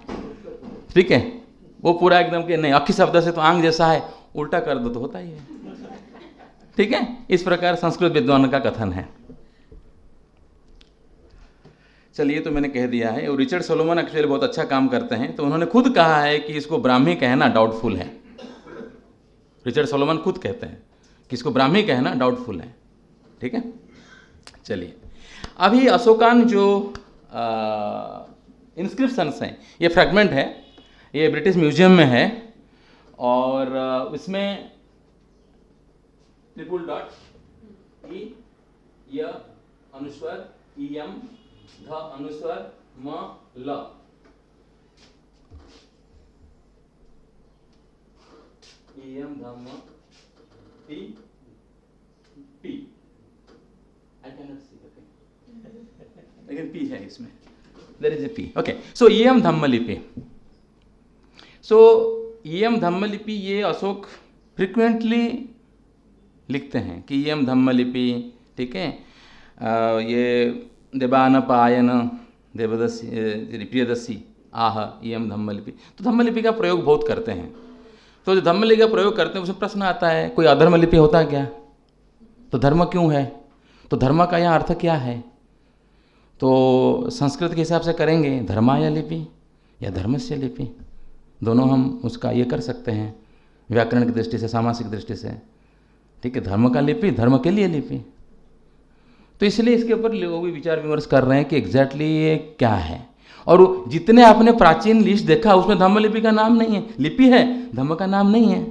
ठीक है। वो पूरा एकदम कि नहीं अक्षी शब्द से तो आंख जैसा है, उल्टा कर दो तो होता ही है, ठीक है। इस प्रकार संस्कृत विद्वान का कथन है। चलिए तो मैंने कह दिया है। और रिचर्ड सोलोमन एक्चुअली बहुत अच्छा काम करते हैं, तो उन्होंने खुद कहा है कि इसको ब्राह्मी कहना डाउटफुल है। रिचर्ड सोलोमन खुद कहते हैं कि इसको ब्राह्मी कहना डाउटफुल है, ठीक है। चलिए अभी अशोकान जो इंस्क्रिप्शंस हैं, ये फ्रेगमेंट है, ये ब्रिटिश म्यूजियम में है, और इसमें ट्रिपल डॉट ई य अनुस्वर ई एम ध अनुस्वर म ल, ई एम ध म P P, I can not see, okay, लेकिन पी है इसमें, there is a P, okay. So E M Dhamma लिपि, सो ई एम धम्म लिपि ये अशोक फ्रिक्वेंटली लिखते हैं कि ई एम धम्म लिपि, ठीक है। ये देवान पायन देवदसी प्रियदसी आह ई एम धम्म लिपि, तो धम्म लिपि का प्रयोग बहुत करते हैं। तो जो धम्म लिपि का प्रयोग करते हैं उसमें प्रश्न आता है कोई अधर्म लिपि होता है क्या, तो धर्म क्यों है, तो धर्म का यहाँ अर्थ क्या है। तो संस्कृत के हिसाब से करेंगे धर्माय लिपि या धर्मस्य लिपि, दोनों हम उसका ये कर सकते हैं व्याकरण की दृष्टि से, सामासिक दृष्टि से, ठीक है। धर्म का लिपि, धर्म के लिए लिपि, तो इसलिए इसके ऊपर लोग भी विचार विमर्श कर रहे हैं कि एग्जैक्टली ये क्या है। और जितने आपने प्राचीन लिस्ट देखा उसमें धम्म लिपि का नाम नहीं है, लिपि है धम्म का नाम नहीं है।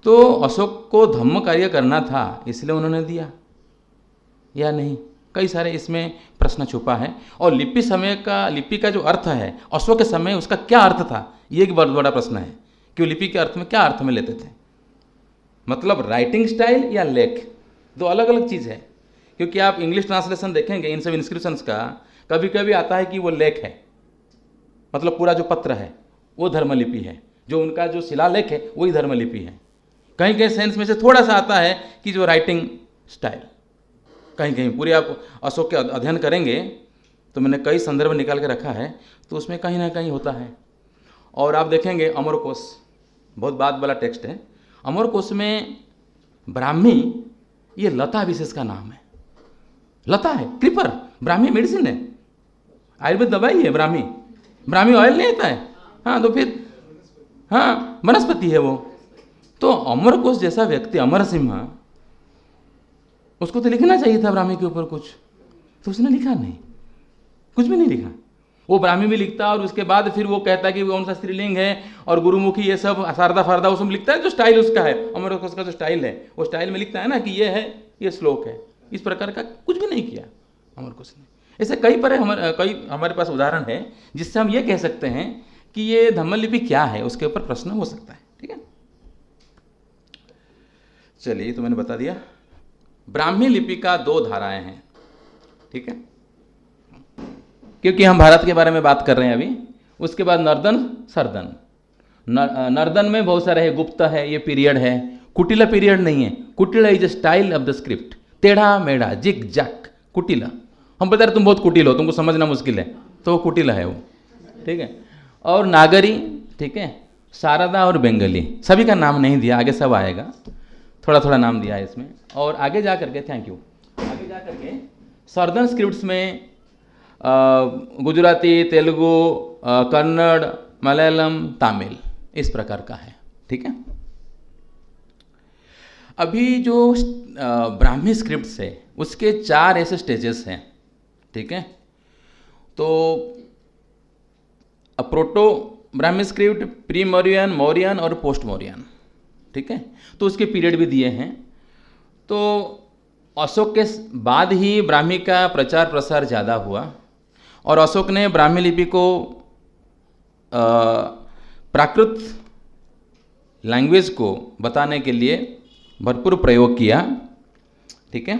तो अशोक को धम्म कार्य करना था इसलिए उन्होंने दिया या नहीं, कई सारे इसमें प्रश्न छुपा है। और लिपि समय का, लिपि का जो अर्थ है अशोक के समय उसका क्या अर्थ था, ये एक बहुत बड़ा प्रश्न है कि लिपि के अर्थ में क्या अर्थ में लेते थे। मतलब राइटिंग स्टाइल या लेख, दो अलग अलग चीज़ है। क्योंकि आप इंग्लिश ट्रांसलेशन देखेंगे इन सब इंस्क्रिप्शंस का, कभी कभी आता है कि वो लेख है, मतलब पूरा जो पत्र है वो धर्मलिपि है, जो उनका जो शिलालेख है वही धर्मलिपि है। कहीं कहीं सेंस में से थोड़ा सा आता है कि जो राइटिंग स्टाइल, कहीं कहीं पूरे आप अशोक के अध्ययन करेंगे तो मैंने कई संदर्भ निकाल के रखा है, तो उसमें कहीं ना कहीं होता है। और आप देखेंगे अमरकोश, बहुत बात वाला टेक्स्ट है। अमरकोश में ब्राह्मी ये लता विशेष का नाम है, लता है, क्रीपर, ब्राह्मी मेडिसिन है, आयुर्वेद दवाई है ब्राह्मी, ब्राह्मी ऑयल नहीं आता है, हाँ तो फिर हाँ वनस्पति है वो। तो अमरकोश जैसा व्यक्ति अमर सिंह, उसको तो लिखना चाहिए था ब्राह्मी के ऊपर कुछ, तो उसने लिखा नहीं, कुछ भी नहीं लिखा। वो ब्राह्मी भी लिखता और उसके बाद फिर वो कहता है कि कौन सा स्त्रीलिंग है और गुरुमुखी, ये सब शारदा फारदा उसमें लिखता है, जो स्टाइल उसका है अमरकोश का जो स्टाइल है वो स्टाइल में लिखता है ना कि ये है, ये श्लोक है। इस प्रकार का कुछ भी नहीं किया अमरकोश ने। ऐसे कई हमारे पास उदाहरण है जिससे हम ये कह सकते हैं कि ये धम्म लिपि क्या है, उसके ऊपर प्रश्न हो सकता है। ठीक है, चलिए, तो मैंने बता दिया। ब्राह्मी लिपि का 2 धाराएं हैं। ठीक है, क्योंकि हम भारत के बारे में बात कर रहे हैं अभी। उसके बाद नर्दन, सर्दन। नर्दन में बहुत सारे है, गुप्त है, ये पीरियड है। कुटिला पीरियड नहीं है। Kutila is a style of the script, टेढ़ा मेढ़ा, जिग जैक, कुटिला। हम बता रहे तुम बहुत कुटिल हो, तुमको समझना मुश्किल है, तो वो कुटिला है वो। ठीक है, और नागरी, ठीक है, शारदा और बेंगली, सभी का नाम नहीं दिया, आगे सब आएगा, थोड़ा थोड़ा नाम दिया है इसमें। और आगे जा करके, थैंक यू, आगे जा करके सर्दन स्क्रिप्ट्स में गुजराती, तेलुगु, कन्नड़, मलयालम, तमिल, इस प्रकार का है। ठीक है, अभी जो ब्राह्मी स्क्रिप्ट्स है उसके 4 ऐसे स्टेजेस हैं। ठीक है, तो proto Brahmi script, pre Mauryan, Mauryan और पोस्ट मौर्यन। ठीक है, तो उसके पीरियड भी दिए हैं। तो अशोक के बाद ही ब्राह्मी का प्रचार प्रसार ज़्यादा हुआ, और अशोक ने ब्राह्मी लिपि को प्राकृत लैंग्वेज को बताने के लिए भरपूर प्रयोग किया। ठीक है,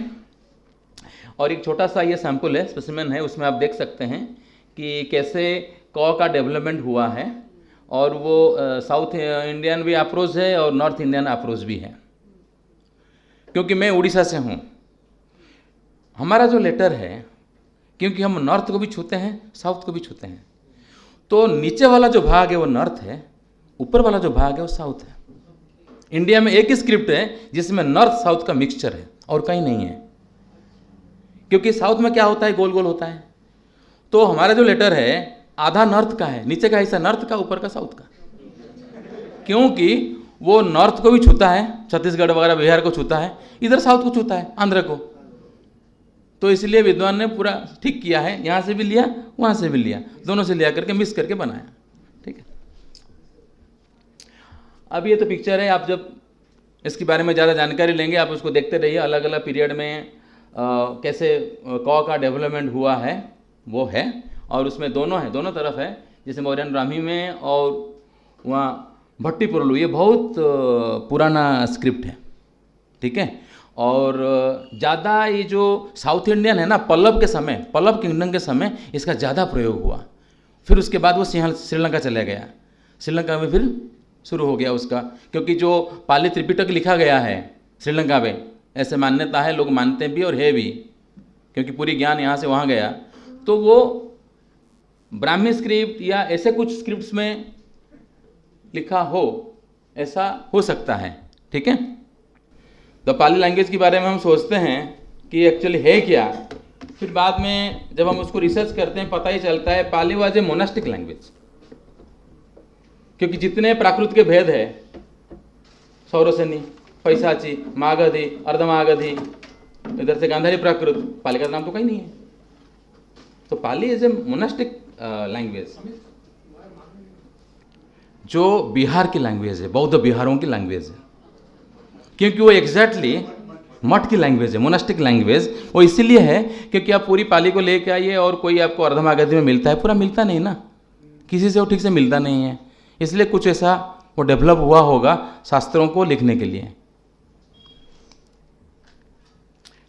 और एक छोटा सा ये सैंपल है, स्पेसिमेन है, उसमें आप देख सकते हैं कि कैसे क का डेवलपमेंट हुआ है। और वो साउथ इंडियन भी अप्रोच है और नॉर्थ इंडियन अप्रोच भी है। क्योंकि मैं उड़ीसा से हूँ, हमारा जो लेटर है, क्योंकि हम नॉर्थ को भी छूते हैं, साउथ को भी छूते हैं, तो नीचे वाला जो भाग है वो नॉर्थ है, ऊपर वाला जो भाग है वो साउथ है। इंडिया में एक ही स्क्रिप्ट है जिसमें नॉर्थ साउथ का मिक्सचर है, और कहीं नहीं है। क्योंकि साउथ में क्या होता है, गोल गोल होता है। तो हमारा जो लेटर है आधा नॉर्थ का है, नीचे का हिस्सा नॉर्थ का, ऊपर का साउथ का, क्योंकि वो नॉर्थ को भी छूता है, छत्तीसगढ़ वगैरह बिहार को छूता है, इधर साउथ को छूता है, आंध्र को। तो इसलिए विद्वान ने पूरा ठीक किया है, यहाँ से भी लिया, वहाँ से भी लिया, दोनों से लिया करके मिक्स करके बनाया। ठीक है, अब ये तो पिक्चर है, आप जब इसके बारे में ज़्यादा जानकारी लेंगे आप उसको देखते रहिए, अलग अलग पीरियड में कैसे क का डेवलपमेंट हुआ है वो है। और उसमें दोनों है, दोनों तरफ है, जैसे मौर्यन ब्राह्मी में और वहाँ भट्टीपुरलू, ये बहुत पुराना स्क्रिप्ट है। ठीक है, और ज़्यादा ये जो साउथ इंडियन है ना, पल्लव के समय, पल्लव किंगडम के समय इसका ज़्यादा प्रयोग हुआ। फिर उसके बाद वो श्रीलंका चला गया, श्रीलंका में फिर शुरू हो गया उसका, क्योंकि जो पाली त्रिपिटक लिखा गया है श्रीलंका में, ऐसे मान्यता है, लोग मानते भी और है भी, क्योंकि पूरी ज्ञान यहाँ से वहाँ गया। तो वो ब्राह्मी स्क्रिप्ट या ऐसे कुछ स्क्रिप्ट्स में लिखा हो, ऐसा हो सकता है। ठीक है, तो पाली लैंग्वेज के बारे में हम सोचते हैं कि एक्चुअली है क्या, फिर बाद में जब हम उसको रिसर्च करते हैं पता ही चलता है पाली वाज ए मोनास्टिक लैंग्वेज। क्योंकि जितने प्राकृत के भेद है, सौरसेनी, पैसाची, मागधी, अर्धमागधी, इधर से गांधारी प्राकृत, पाली का नाम तो कहीं नहीं है। तो पाली इज ए मोनास्टिक लैंग्वेज, जो बिहार की लैंग्वेज है, बौद्ध बिहारों की लैंग्वेज है, क्योंकि वो एग्जैक्टली मठ की लैंग्वेज है, मोनास्टिक लैंग्वेज। वो इसीलिए है क्योंकि आप पूरी पाली को लेके आइए और कोई आपको अर्धमागधी में मिलता है, पूरा मिलता नहीं ना, किसी से वो ठीक से मिलता नहीं है, इसलिए कुछ ऐसा वो डेवलप हुआ होगा शास्त्रों को लिखने के लिए।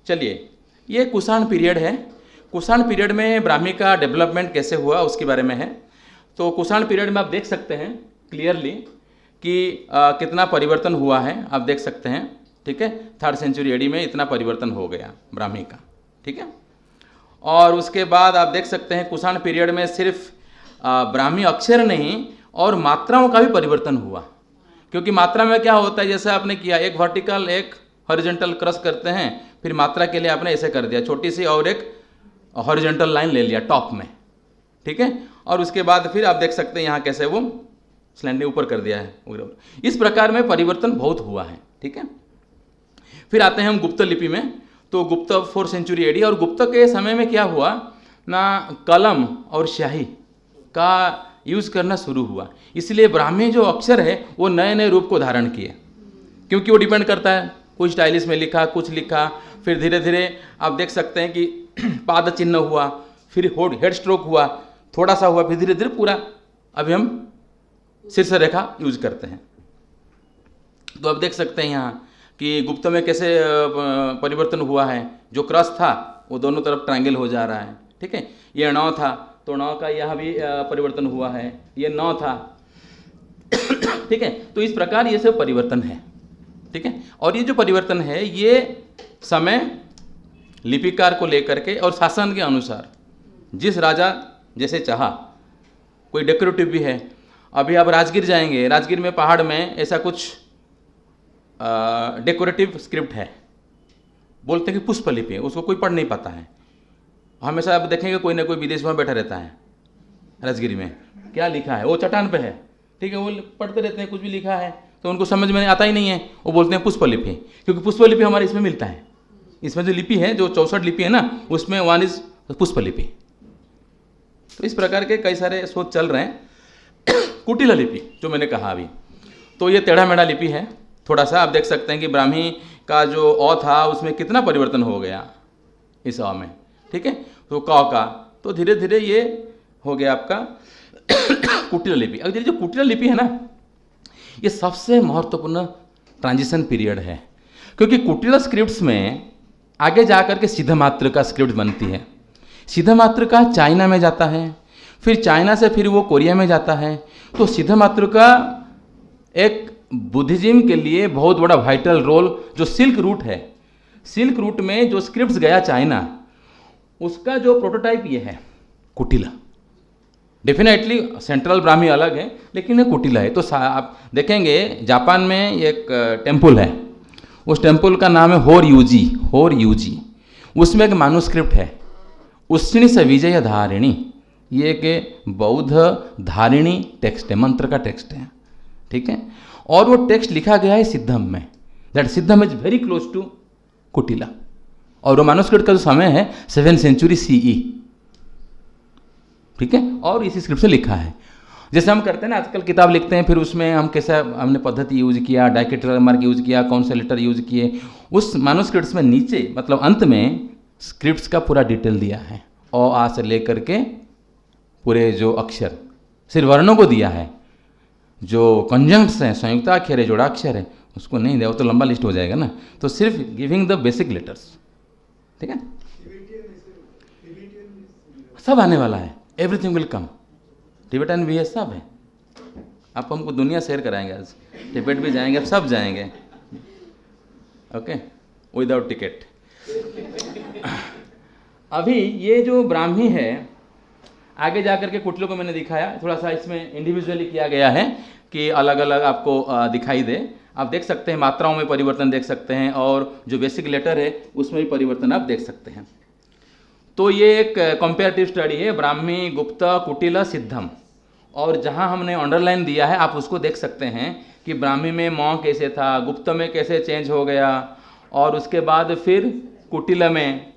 चलिए, ये कुषाण पीरियड है। कुषाण पीरियड में ब्राह्मी का डेवलपमेंट कैसे हुआ उसके बारे में है। तो कुषाण पीरियड में आप देख सकते हैं क्लियरली कि कितना परिवर्तन हुआ है, आप देख सकते हैं। ठीक है, 3rd सेंचुरी एडी में इतना परिवर्तन हो गया ब्राह्मी का। ठीक है, और उसके बाद आप देख सकते हैं कुषाण पीरियड में सिर्फ ब्राह्मी अक्षर नहीं और मात्राओं का भी परिवर्तन हुआ। क्योंकि मात्रा में क्या होता है, जैसे आपने किया, एक वर्टिकल एक हॉरिजॉन्टल क्रॉस करते हैं, फिर मात्रा के लिए आपने ऐसे कर दिया, छोटी सी और एक हॉरिजॉन्टल लाइन ले लिया टॉप में। ठीक है, और उसके बाद फिर आप देख सकते हैं यहाँ कैसे वो स्लैंड ऊपर कर दिया है। इस प्रकार में परिवर्तन बहुत हुआ है। ठीक है, फिर आते हैं हम गुप्त लिपि में। तो गुप्त 4th सेंचुरी एडी, और गुप्त के समय में क्या हुआ ना, कलम और स्याही का यूज़ करना शुरू हुआ। इसलिए ब्राह्मी जो अक्षर है वो नए नए रूप को धारण किए, क्योंकि वो डिपेंड करता है, कुछ स्टाइलिश में लिखा, कुछ लिखा, फिर धीरे धीरे आप देख सकते हैं कि पाद चिन्ह हुआ, फिर हेड स्ट्रोक हुआ, थोड़ा सा हुआ, फिर धीरे धीरे पूरा अभी हम शीर्ष रेखा यूज करते हैं। तो अब देख सकते हैं यहाँ कि गुप्त में कैसे परिवर्तन हुआ है। जो क्रॉस था वो दोनों तरफ ट्रायंगल हो जा रहा है, ठीक है। ये 9 था तो 9 का यहाँ भी परिवर्तन हुआ है, ये 9 था, ठीक है। तो इस प्रकार ये सब परिवर्तन है, ठीक है। और ये जो परिवर्तन है ये समय लिपिकार को लेकर के और शासन के अनुसार जिस राजा जैसे चाहा, कोई डेकोरेटिव भी है। अभी आप राजगीर जाएंगे, राजगीर में पहाड़ में ऐसा कुछ डेकोरेटिव स्क्रिप्ट है, बोलते हैं कि पुष्पलिपि, उसको कोई पढ़ नहीं पाता है। हमेशा आप देखेंगे कोई ना कोई विदेश में बैठा रहता है राजगिरी में, क्या लिखा है वो चट्टान पे है, ठीक है, वो पढ़ते रहते हैं, कुछ भी लिखा है तो उनको समझ में आता ही नहीं है, वो बोलते हैं पुष्पलिपि, क्योंकि पुष्पलिपि हमारे इसमें मिलता है। इसमें जो लिपि है, जो 64 लिपि है ना, उसमें 1 इज पुष्पलिपि। तो इस प्रकार के कई सारे शोध चल रहे हैं। कुटिला लिपि जो मैंने कहा अभी, तो ये टेढ़ा मेढ़ा लिपि है थोड़ा सा। आप देख सकते हैं कि ब्राह्मी का जो अ था उसमें कितना परिवर्तन हो गया इस अ में, ठीक है। तो क का तो धीरे धीरे ये हो गया आपका कुटिला लिपि। अब जो कुटिला लिपि है ना, ये सबसे महत्वपूर्ण ट्रांजिशन पीरियड है, क्योंकि कुटिला स्क्रिप्ट्स में आगे जाकर के सीधा मात्र का स्क्रिप्ट बनती है। सीधा मात्र का चाइना में जाता है, फिर चाइना से फिर वो कोरिया में जाता है। तो सीधा मात्र का एक बुद्धिज्म के लिए बहुत बड़ा वाइटल रोल, जो सिल्क रूट है, सिल्क रूट में जो स्क्रिप्ट्स गया चाइना, उसका जो प्रोटोटाइप ये है कुटिला। डेफिनेटली सेंट्रल ब्राह्मी अलग है, लेकिन ये कुटिला है। तो आप देखेंगे जापान में एक टेम्पल है, उस टेम्पल का नाम है होर यूजी। उसमें एक मानुस्क्रिप्ट है, उष्णी से विजय धारिणी, ये एक बौद्ध धारिणी टेक्स्ट है, मंत्र का टेक्स्ट है, ठीक है। और वो टेक्स्ट लिखा गया है सिद्धम में, that Siddham is very close to Kutila. और वो मानुस्क्रिप्ट का जो समय है 7th century CE, ठीक है। और इसी स्क्रिप्ट से लिखा है। जैसे हम करते हैं ना आजकल, किताब लिखते हैं, फिर उसमें हम कैसा हमने पद्धति यूज किया, डायक्रिटिकल मार्क यूज किया, कौन से लेटर यूज किए, उस मानुस्क्रिप्ट्स में नीचे मतलब अंत में स्क्रिप्ट्स का पूरा डिटेल दिया है। अ आ से लेकर के पूरे जो अक्षर, सिर्फ वर्णों को दिया है। जो कंजंक्ट्स हैं, संयुक्ताक्षर है, जोड़ाक्षर है, उसको नहीं दिया, वो तो लंबा लिस्ट हो जाएगा ना। तो सिर्फ गिविंग द बेसिक लेटर्स, ठीक है। सब आने वाला है, एवरीथिंग विल कम। टिबेटन भी है, सब है। आप हमको दुनिया शेयर कराएंगे, आज टिबेट भी जाएंगे, अब सब जाएंगे, ओके, विदाउट टिकट। अभी ये जो ब्राह्मी है, आगे जाकर के कुटिलों को मैंने दिखाया, थोड़ा सा इसमें इंडिविजुअली किया गया है कि अलग अलग आपको दिखाई दे। आप देख सकते हैं मात्राओं में परिवर्तन देख सकते हैं, और जो बेसिक लेटर है उसमें भी परिवर्तन आप देख सकते हैं। तो ये एक कंपेरेटिव स्टडी है, ब्राह्मी, गुप्त, कुटिला, सिद्धम। और जहां हमने अंडरलाइन दिया है आप उसको देख सकते हैं कि ब्राह्मी में म कैसे था, गुप्त में कैसे चेंज हो गया, और उसके बाद फिर कुटिला में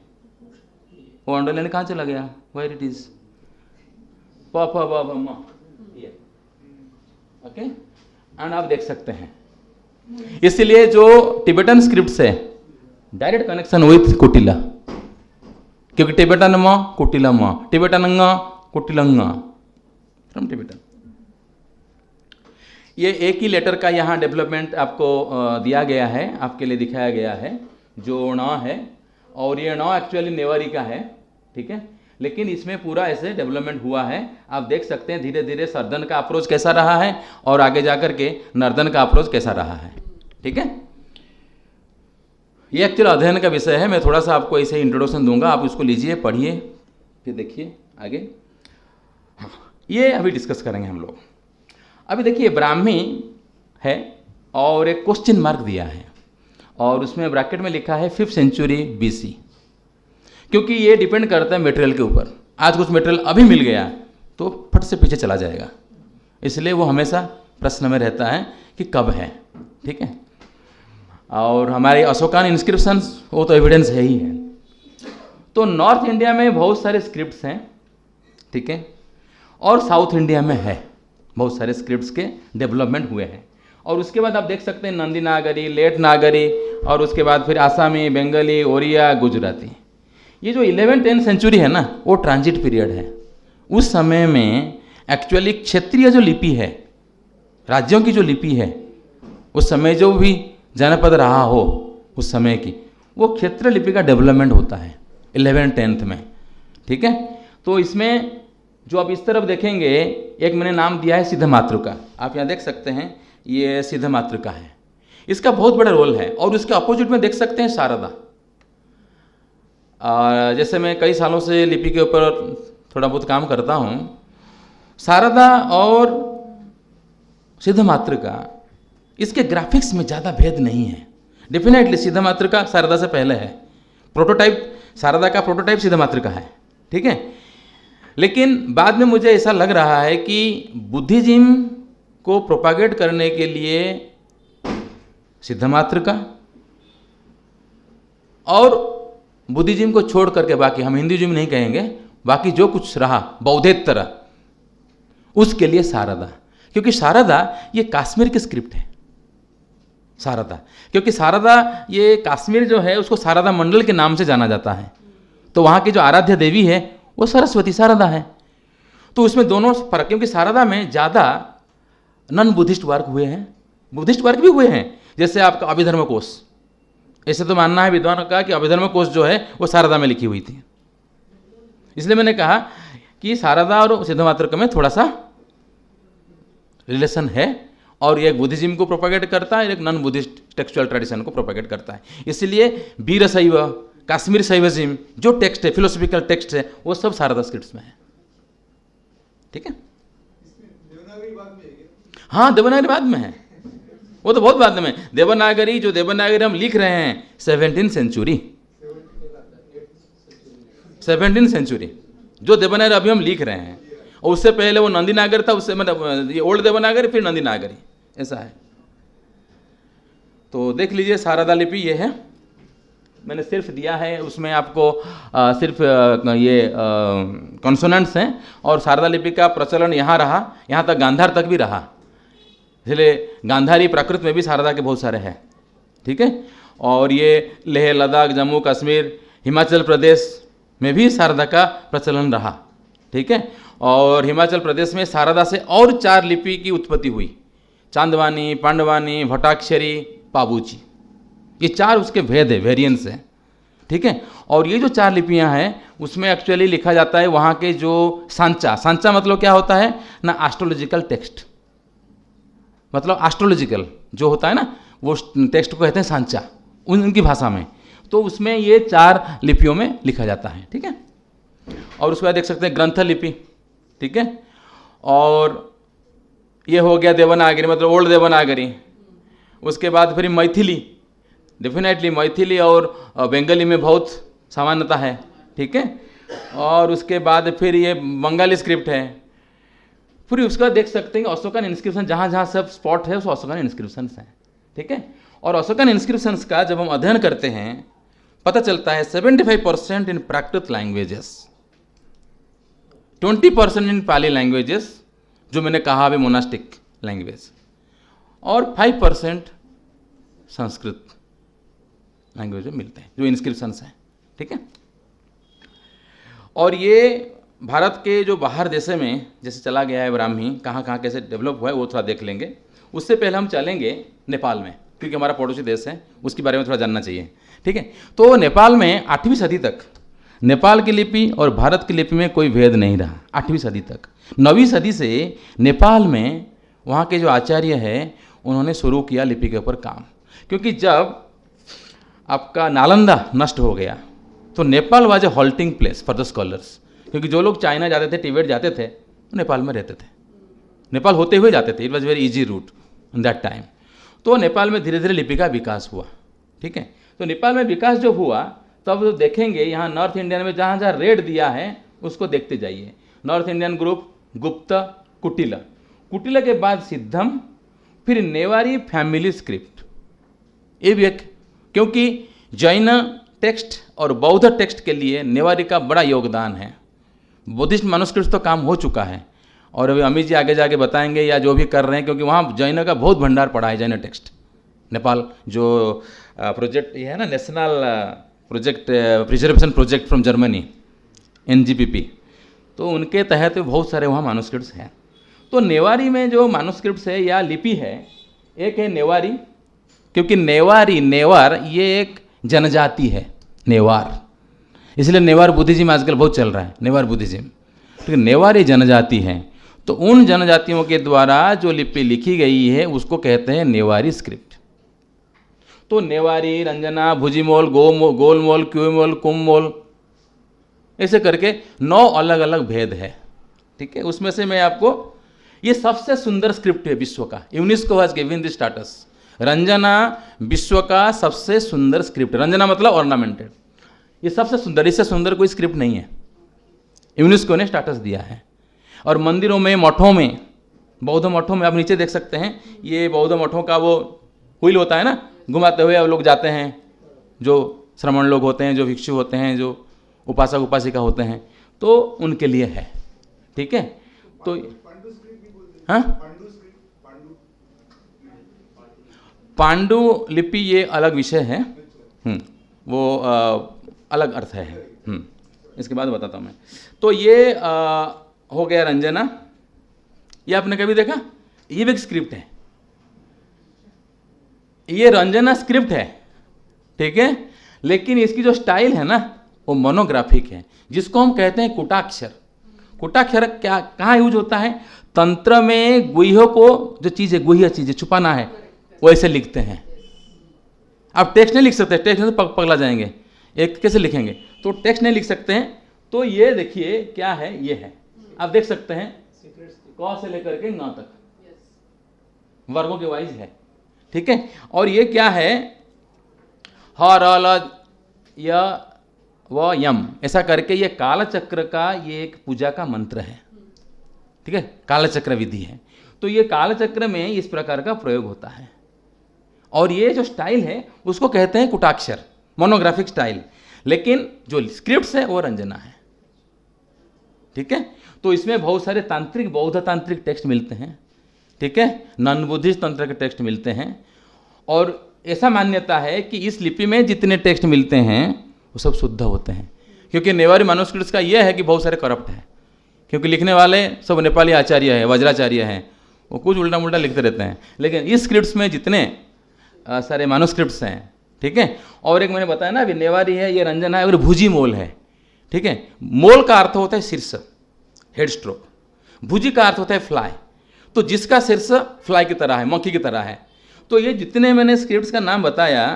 वो अंडरलाइन कहाँ चला गया, वेयर इट इज, प फ ब भ म, ओके। एंड आप देख सकते हैं, इसलिए जो टिबेटन स्क्रिप्ट है डायरेक्ट कनेक्शन विथ कुटिला, क्योंकि टिबेटन म कुटिला म, टिबेटन अंग कुटिलंग, फ्रॉम टिबेटन। ये एक ही लेटर का यहाँ डेवलपमेंट आपको दिया गया है, आपके लिए दिखाया गया है, जो न है, और ये न एक्चुअली नेवारी का है, ठीक है। लेकिन इसमें पूरा ऐसे डेवलपमेंट हुआ है। आप देख सकते हैं धीरे धीरे सर्दन का अप्रोच कैसा रहा है, और आगे जाकर के नर्दन का अप्रोच कैसा रहा है, ठीक है। ये एक्चुअल अध्ययन का विषय है, मैं थोड़ा सा आपको ऐसे इंट्रोडक्शन दूंगा, आप इसको लीजिए, पढ़िए, फिर देखिए आगे। हाँ, ये अभी डिस्कस करेंगे हम लोग। अभी देखिए ब्राह्मी है और एक क्वेश्चन मार्क दिया है, और उसमें ब्रैकेट में लिखा है 5th century BC, क्योंकि ये डिपेंड करता है मटेरियल के ऊपर। आज कुछ मटेरियल अभी मिल गया तो फट से पीछे चला जाएगा, इसलिए वो हमेशा प्रश्न में रहता है कि कब है, ठीक है। और हमारे अशोकान इंस्क्रिप्शंस वो तो एविडेंस है ही है। तो नॉर्थ इंडिया में बहुत सारे स्क्रिप्ट्स हैं, ठीक है, और साउथ इंडिया में है बहुत सारे स्क्रिप्ट्स के डेवलपमेंट हुए हैं। और उसके बाद आप देख सकते हैं नंदी नागरी, लेट नागरी, और उसके बाद फिर आसामी, बंगाली, ओरिया, गुजराती। ये जो 11th-10th सेंचुरी है ना, वो ट्रांजिट पीरियड है। उस समय में एक्चुअली क्षेत्रीय जो लिपि है राज्यों की जो लिपि है, उस समय जो भी जनपद रहा हो उस समय की, वो क्षेत्र लिपि का डेवलपमेंट होता है 11th-10th में। ठीक है, तो इसमें जो आप इस तरफ देखेंगे, एक मैंने नाम दिया है सिद्ध मातृका, आप यहाँ देख सकते हैं, ये सिद्ध मातृका है, इसका बहुत बड़ा रोल है। और उसके अपोजिट में देख सकते हैं शारदा। जैसे मैं कई सालों से लिपि के ऊपर थोड़ा बहुत काम करता हूँ, शारदा और सिद्ध मातृका, इसके ग्राफिक्स में ज़्यादा भेद नहीं है। डेफिनेटली सिद्ध मातृका शारदा से पहले है, प्रोटोटाइप शारदा का प्रोटोटाइप सिद्ध मातृका है। ठीक है, लेकिन बाद में मुझे ऐसा लग रहा है कि बुद्धिज्म को प्रोपागेट करने के लिए सिद्ध मातृका और बुद्धिज्म को छोड़ करके बाकी, हम हिंदुइज्म नहीं कहेंगे, बाकी जो कुछ रहा बौद्धेतर, उसके लिए शारदा। क्योंकि शारदा ये कश्मीर की स्क्रिप्ट है, शारदा, क्योंकि शारदा ये कश्मीर जो है उसको शारदा मंडल के नाम से जाना जाता है। तो वहाँ की जो आराध्य देवी है वो सरस्वती शारदा है। तो उसमें दोनों फर्क, क्योंकि शारदा में ज़्यादा नॉन बुद्धिस्ट वर्क हुए हैं, बुद्धिस्ट वर्क भी हुए हैं, जैसे आपका अभिधर्म कोश। ऐसे तो मानना है विद्वानों का कि अभिधर्म कोश जो है वो शारदा में लिखी हुई थी। इसलिए मैंने कहा कि शारदा और सिद्ध मातृका में थोड़ा सा रिलेशन है, और एक बुद्धिज्म को प्रोपागेट करता है, एक नॉन बुद्धिस्ट टेक्सचुअल ट्रेडिशन को प्रोपागेट करता है। इसलिए वीरशैव, कश्मीर शैविज्म जो टेक्स्ट है, फिलोसॉफिकल टेक्स्ट है, वो सब शारदा स्क्रिप्ट्स में है। ठीक है, हाँ देवनागरी बाद में है, वो तो बहुत बाद में। देवनागरी, जो देवनागरी हम लिख रहे हैं 17th सेंचुरी, जो देवनागरी अभी हम लिख रहे हैं, और उससे पहले वो नंदी नागरी था, उससे मतलब ये ओल्ड देवनागरी फिर नंदी नागरी, ऐसा है। तो देख लीजिए शारदा लिपि ये है, मैंने सिर्फ दिया है उसमें आपको सिर्फ ये कॉन्सोनेंट्स हैं, और शारदा लिपि का प्रचलन यहाँ रहा, यहाँ तक गांधार तक भी रहा, इसलिए गांधारी प्राकृत में भी शारदा के बहुत सारे हैं। ठीक है, और ये लेह लद्दाख, जम्मू कश्मीर, हिमाचल प्रदेश में भी शारदा का प्रचलन रहा। ठीक है, और हिमाचल प्रदेश में शारदा से और 4 लिपि की उत्पत्ति हुई, चांदवानी, पांडवानी, भट्टाक्षरी, पाबूची, ये 4 उसके भेद है, वेरिएंस है। ठीक है, और ये जो 4 लिपियां हैं उसमें एक्चुअली लिखा जाता है वहाँ के जो सांचा मतलब क्या होता है ना, एस्ट्रोलॉजिकल टेक्स्ट, मतलब एस्ट्रोलॉजिकल जो होता है ना, वो टेक्स्ट को कहते हैं सांचा उनकी भाषा में। तो उसमें ये 4 लिपियों में लिखा जाता है। ठीक है, और उसके बाद देख सकते हैं ग्रंथ लिपि। ठीक है, और ये हो गया देवनागरी, मतलब ओल्ड देवनागरी। उसके बाद फिर मैथिली, डेफिनेटली मैथिली और बंगाली में बहुत समानता है। ठीक है, और उसके बाद फिर ये बंगाली स्क्रिप्ट है। फिर उसका देख सकते हैं अशोकन इंस्क्रिप्शन, जहाँ जहाँ सब स्पॉट है उस अशोकन इंस्क्रिप्शन हैं। ठीक है, और अशोकन इंस्क्रिप्शंस का जब हम अध्ययन करते हैं पता चलता है 75% इन प्राकृत लैंग्वेजेस, 20% इन पाली लैंग्वेजेस, जो मैंने कहा अभी मोनास्टिक लैंग्वेज, और 5% संस्कृत लैंग्वेज में मिलते हैं जो इंस्क्रिप्शंस हैं। ठीक है, और ये भारत के जो बाहर देशों में जैसे चला गया है ब्राह्मी, कहाँ कहाँ कैसे डेवलप हुआ है वो थोड़ा देख लेंगे। उससे पहले हम चलेंगे नेपाल में, क्योंकि हमारा पड़ोसी देश है, उसके बारे में थोड़ा जानना चाहिए। ठीक है, तो नेपाल में 8वीं सदी तक नेपाल की लिपि और भारत की लिपि में कोई भेद नहीं रहा, 8वीं सदी तक। 9वीं सदी से नेपाल में वहाँ के जो आचार्य हैं उन्होंने शुरू किया लिपि के ऊपर काम, क्योंकि जब आपका नालंदा नष्ट हो गया तो Nepal was a halting place for the scholars, क्योंकि जो लोग चाइना जाते थे, तिब्बत जाते थे, तो नेपाल में रहते थे, नेपाल होते हुए जाते थे। It was very easy route in that time. तो नेपाल में धीरे धीरे लिपि का विकास हुआ। ठीक है, तो नेपाल में विकास जो हुआ तब तो देखेंगे यहाँ नॉर्थ इंडियन में जहाँ जहाँ रेड दिया है उसको देखते जाइए। नॉर्थ इंडियन ग्रुप, गुप्त, कुटिला, कुटिला के बाद सिद्धम, फिर नेवारी फैमिली स्क्रिप्ट, ये भी एक, क्योंकि जैन टेक्स्ट और बौद्ध टेक्स्ट के लिए नेवारी का बड़ा योगदान है। बुद्धिस्ट मैन्युस्क्रिप्ट तो काम हो चुका है, और अभी अमित जी आगे जाके बताएंगे या जो भी कर रहे हैं, क्योंकि वहाँ जैन का बहुत भंडार पड़ा है, जैन टेक्स्ट। नेपाल जो प्रोजेक्ट ये है ना, national project preservation project from Germany, NGPP, तो उनके तहत बहुत सारे वहाँ मैन्युस्क्रिप्ट्स हैं। तो नेवारी में जो मानुस्क्रिप्ट है या लिपि है, एक है नेवारी, क्योंकि नेवार ये एक जनजाति है, नेवार, इसलिए नेवार बुद्धिज्म आजकल बहुत चल रहा है, नेवार बुद्धिज्म। तो नेवार ये जनजाति है, तो उन जनजातियों के द्वारा जो लिपि लिखी गई है उसको कहते हैं नेवारी स्क्रिप्ट। तो नेवारी, रंजना, भुजीमोल, गोलमोल, क्यूमोल, कुममोल, ऐसे करके 9 अलग अलग भेद है। ठीक है, उसमें से मैं आपको, ये सबसे सुंदर स्क्रिप्ट है विश्व का, UNESCO has given this status. Ranjana विश्व का सबसे सुंदर स्क्रिप्ट, रंजना मतलब ऑर्नामेंटेड, ये सबसे सुंदर, इससे सुंदर कोई स्क्रिप्ट नहीं है, यूनेस्को ने स्टेटस दिया है। और मंदिरों में, मठों में, बौद्ध मठों में आप नीचे देख सकते हैं, ये बौद्ध मठों का वो व्हील होता है ना, घुमाते हुए अब लोग जाते हैं, जो श्रमण लोग होते हैं, जो भिक्षु होते हैं, जो उपासक उपासिका होते हैं, तो उनके लिए है। ठीक है, तो हाँ, पांडु लिपि ये अलग विषय है, वो अलग अर्थ है। इसके बाद बताता हूँ मैं। तो ये हो गया रंजना, ये आपने कभी देखा, ये भी एक स्क्रिप्ट है, ये रंजना स्क्रिप्ट है। ठीक है, लेकिन इसकी जो स्टाइल है ना वो मोनोग्राफिक है, जिसको हम कहते हैं कुटाक्षर। कुटाक्षर क्या, कहाँ यूज होता है? तंत्र में गुह्य को, जो चीज़ें गुह्य चीज़ें छुपाना है, वो ऐसे लिखते हैं। आप टेक्स्ट नहीं लिख सकते, टेक्स्ट में तो पगला जाएंगे, एक कैसे लिखेंगे, तो टेक्स्ट नहीं लिख सकते हैं। तो ये देखिए क्या है, ये है, आप देख सकते हैं, क से लेकर के न तक वर्गों के वाइज है। ठीक है, और ये क्या है, ह र ल य व यम, ऐसा करके ये कालचक्र का ये एक पूजा का मंत्र है। ठीक है, कालचक्र विधि है। तो ये कालचक्र में इस प्रकार का प्रयोग होता है, और ये जो स्टाइल है उसको कहते हैं कुटाक्षर, मोनोग्राफिक स्टाइल। लेकिन जो स्क्रिप्ट्स है वो रंजना है। ठीक है, तो इसमें बहुत सारे तांत्रिक, बौद्ध तांत्रिक टेक्स्ट मिलते हैं। ठीक है, नॉन बुद्धिस्ट तंत्र के टेक्स्ट मिलते हैं, और ऐसा मान्यता है कि इस लिपि में जितने टेक्स्ट मिलते हैं वो सब शुद्ध होते हैं, क्योंकि नेवारी मैन्युस्क्रिप्ट्स का यह है कि बहुत सारे करप्ट हैं, क्योंकि लिखने वाले सब नेपाली आचार्य हैं, वज्राचार्य हैं, वो कुछ उल्टा मुल्टा लिखते रहते हैं। लेकिन इस स्क्रिप्ट्स में जितने सारे मैन्युस्क्रिप्ट्स हैं, ठीक है, और एक मैंने बताया ना अभी, नेवारी है, ये रंजना है, और भुजी मोल है। ठीक है, मोल का अर्थ होता है शीर्ष, हेड स्ट्रोक, भुजी का अर्थ होता है फ्लाई, तो जिसका शीर्ष फ्लाई की तरह है, मक्खी की तरह है। तो ये जितने मैंने स्क्रिप्ट्स का नाम बताया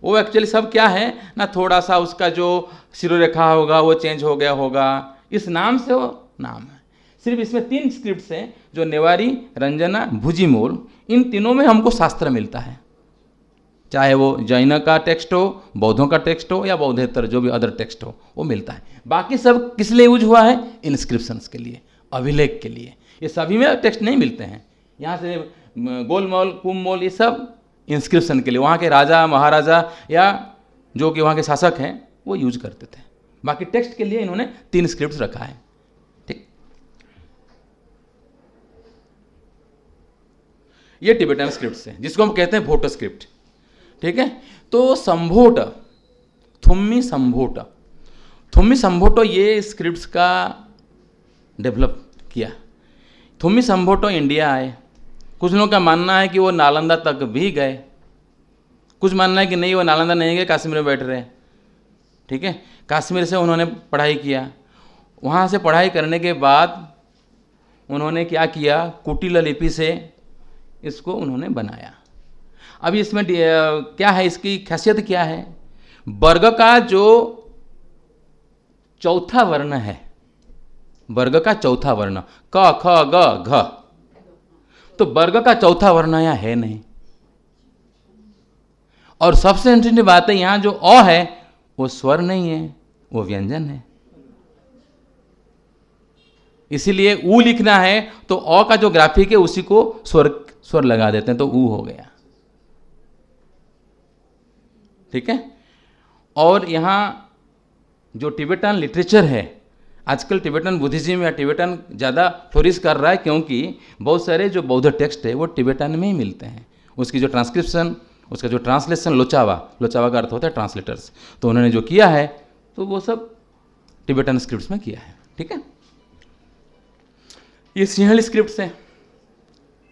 वो एक्चुअली सब क्या है ना, थोड़ा सा उसका जो शिरोरेखा होगा वो चेंज हो गया होगा, इस नाम से वो नाम है। सिर्फ इसमें 3 स्क्रिप्ट्स हैं, जो नेवारी, रंजना, भुजीमोल, इन तीनों में हमको शास्त्र मिलता है, चाहे वो जैन का टेक्स्ट हो, बौद्धों का टेक्स्ट हो, या बौद्धेतर जो भी अदर टेक्स्ट हो, वो मिलता है। बाकी सब किस लिए यूज हुआ है? इंस्क्रिप्शंस के लिए, अभिलेख के लिए। ये सभी में टेक्स्ट नहीं मिलते हैं, यहाँ से गोलमोल, कुममोल, ये सब इंस्क्रिप्शन के लिए, वहाँ के राजा महाराजा या जो कि वहाँ के शासक हैं वो यूज करते थे। बाकी टेक्स्ट के लिए इन्होंने 3 स्क्रिप्ट्स रखा है। ठीक, ये टिबेटन स्क्रिप्ट्स हैं, जिसको हम कहते हैं भोट स्क्रिप्ट। ठीक है, तो संभोट, थुम्मी संभोटो ये स्क्रिप्ट्स का डेवलप किया। थुम्मी संभोटो इंडिया आए, कुछ लोगों का मानना है कि वो नालंदा तक भी गए, कुछ मानना है कि नहीं वो नालंदा नहीं गए, कश्मीर में बैठ रहे। ठीक है, कश्मीर से उन्होंने पढ़ाई किया, वहाँ से पढ़ाई करने के बाद उन्होंने क्या किया, कुटिल लिपि से इसको उन्होंने बनाया। अब इसमें क्या है, इसकी खासियत क्या है? वर्ग का जो चौथा वर्ण है, वर्ग का चौथा वर्ण क ख ग घ, तो वर्ग का चौथा वर्ण यहाँ है नहीं। और सबसे इंटरेस्टिंग बात है, यहाँ जो अ है वो स्वर नहीं है, वो व्यंजन है। इसीलिए ऊ लिखना है तो अ का जो ग्राफिक है उसी को स्वर लगा देते हैं, तो ऊ हो गया। ठीक है, और यहाँ जो टिबेटन लिटरेचर है, आजकल टिबेटन बुद्धिज्म या टिबेटन ज़्यादा फ्लोरिश कर रहा है, क्योंकि बहुत सारे जो बौद्ध टेक्स्ट है वो टिबेटन में ही मिलते हैं। उसकी जो ट्रांसक्रिप्शन, उसका जो ट्रांसलेशन, लोचावा का अर्थ होता है ट्रांसलेटर्स, तो उन्होंने जो किया है तो वो सब टिबेटन स्क्रिप्ट्स में किया है। ठीक है, ये सिंहल स्क्रिप्ट्स हैं।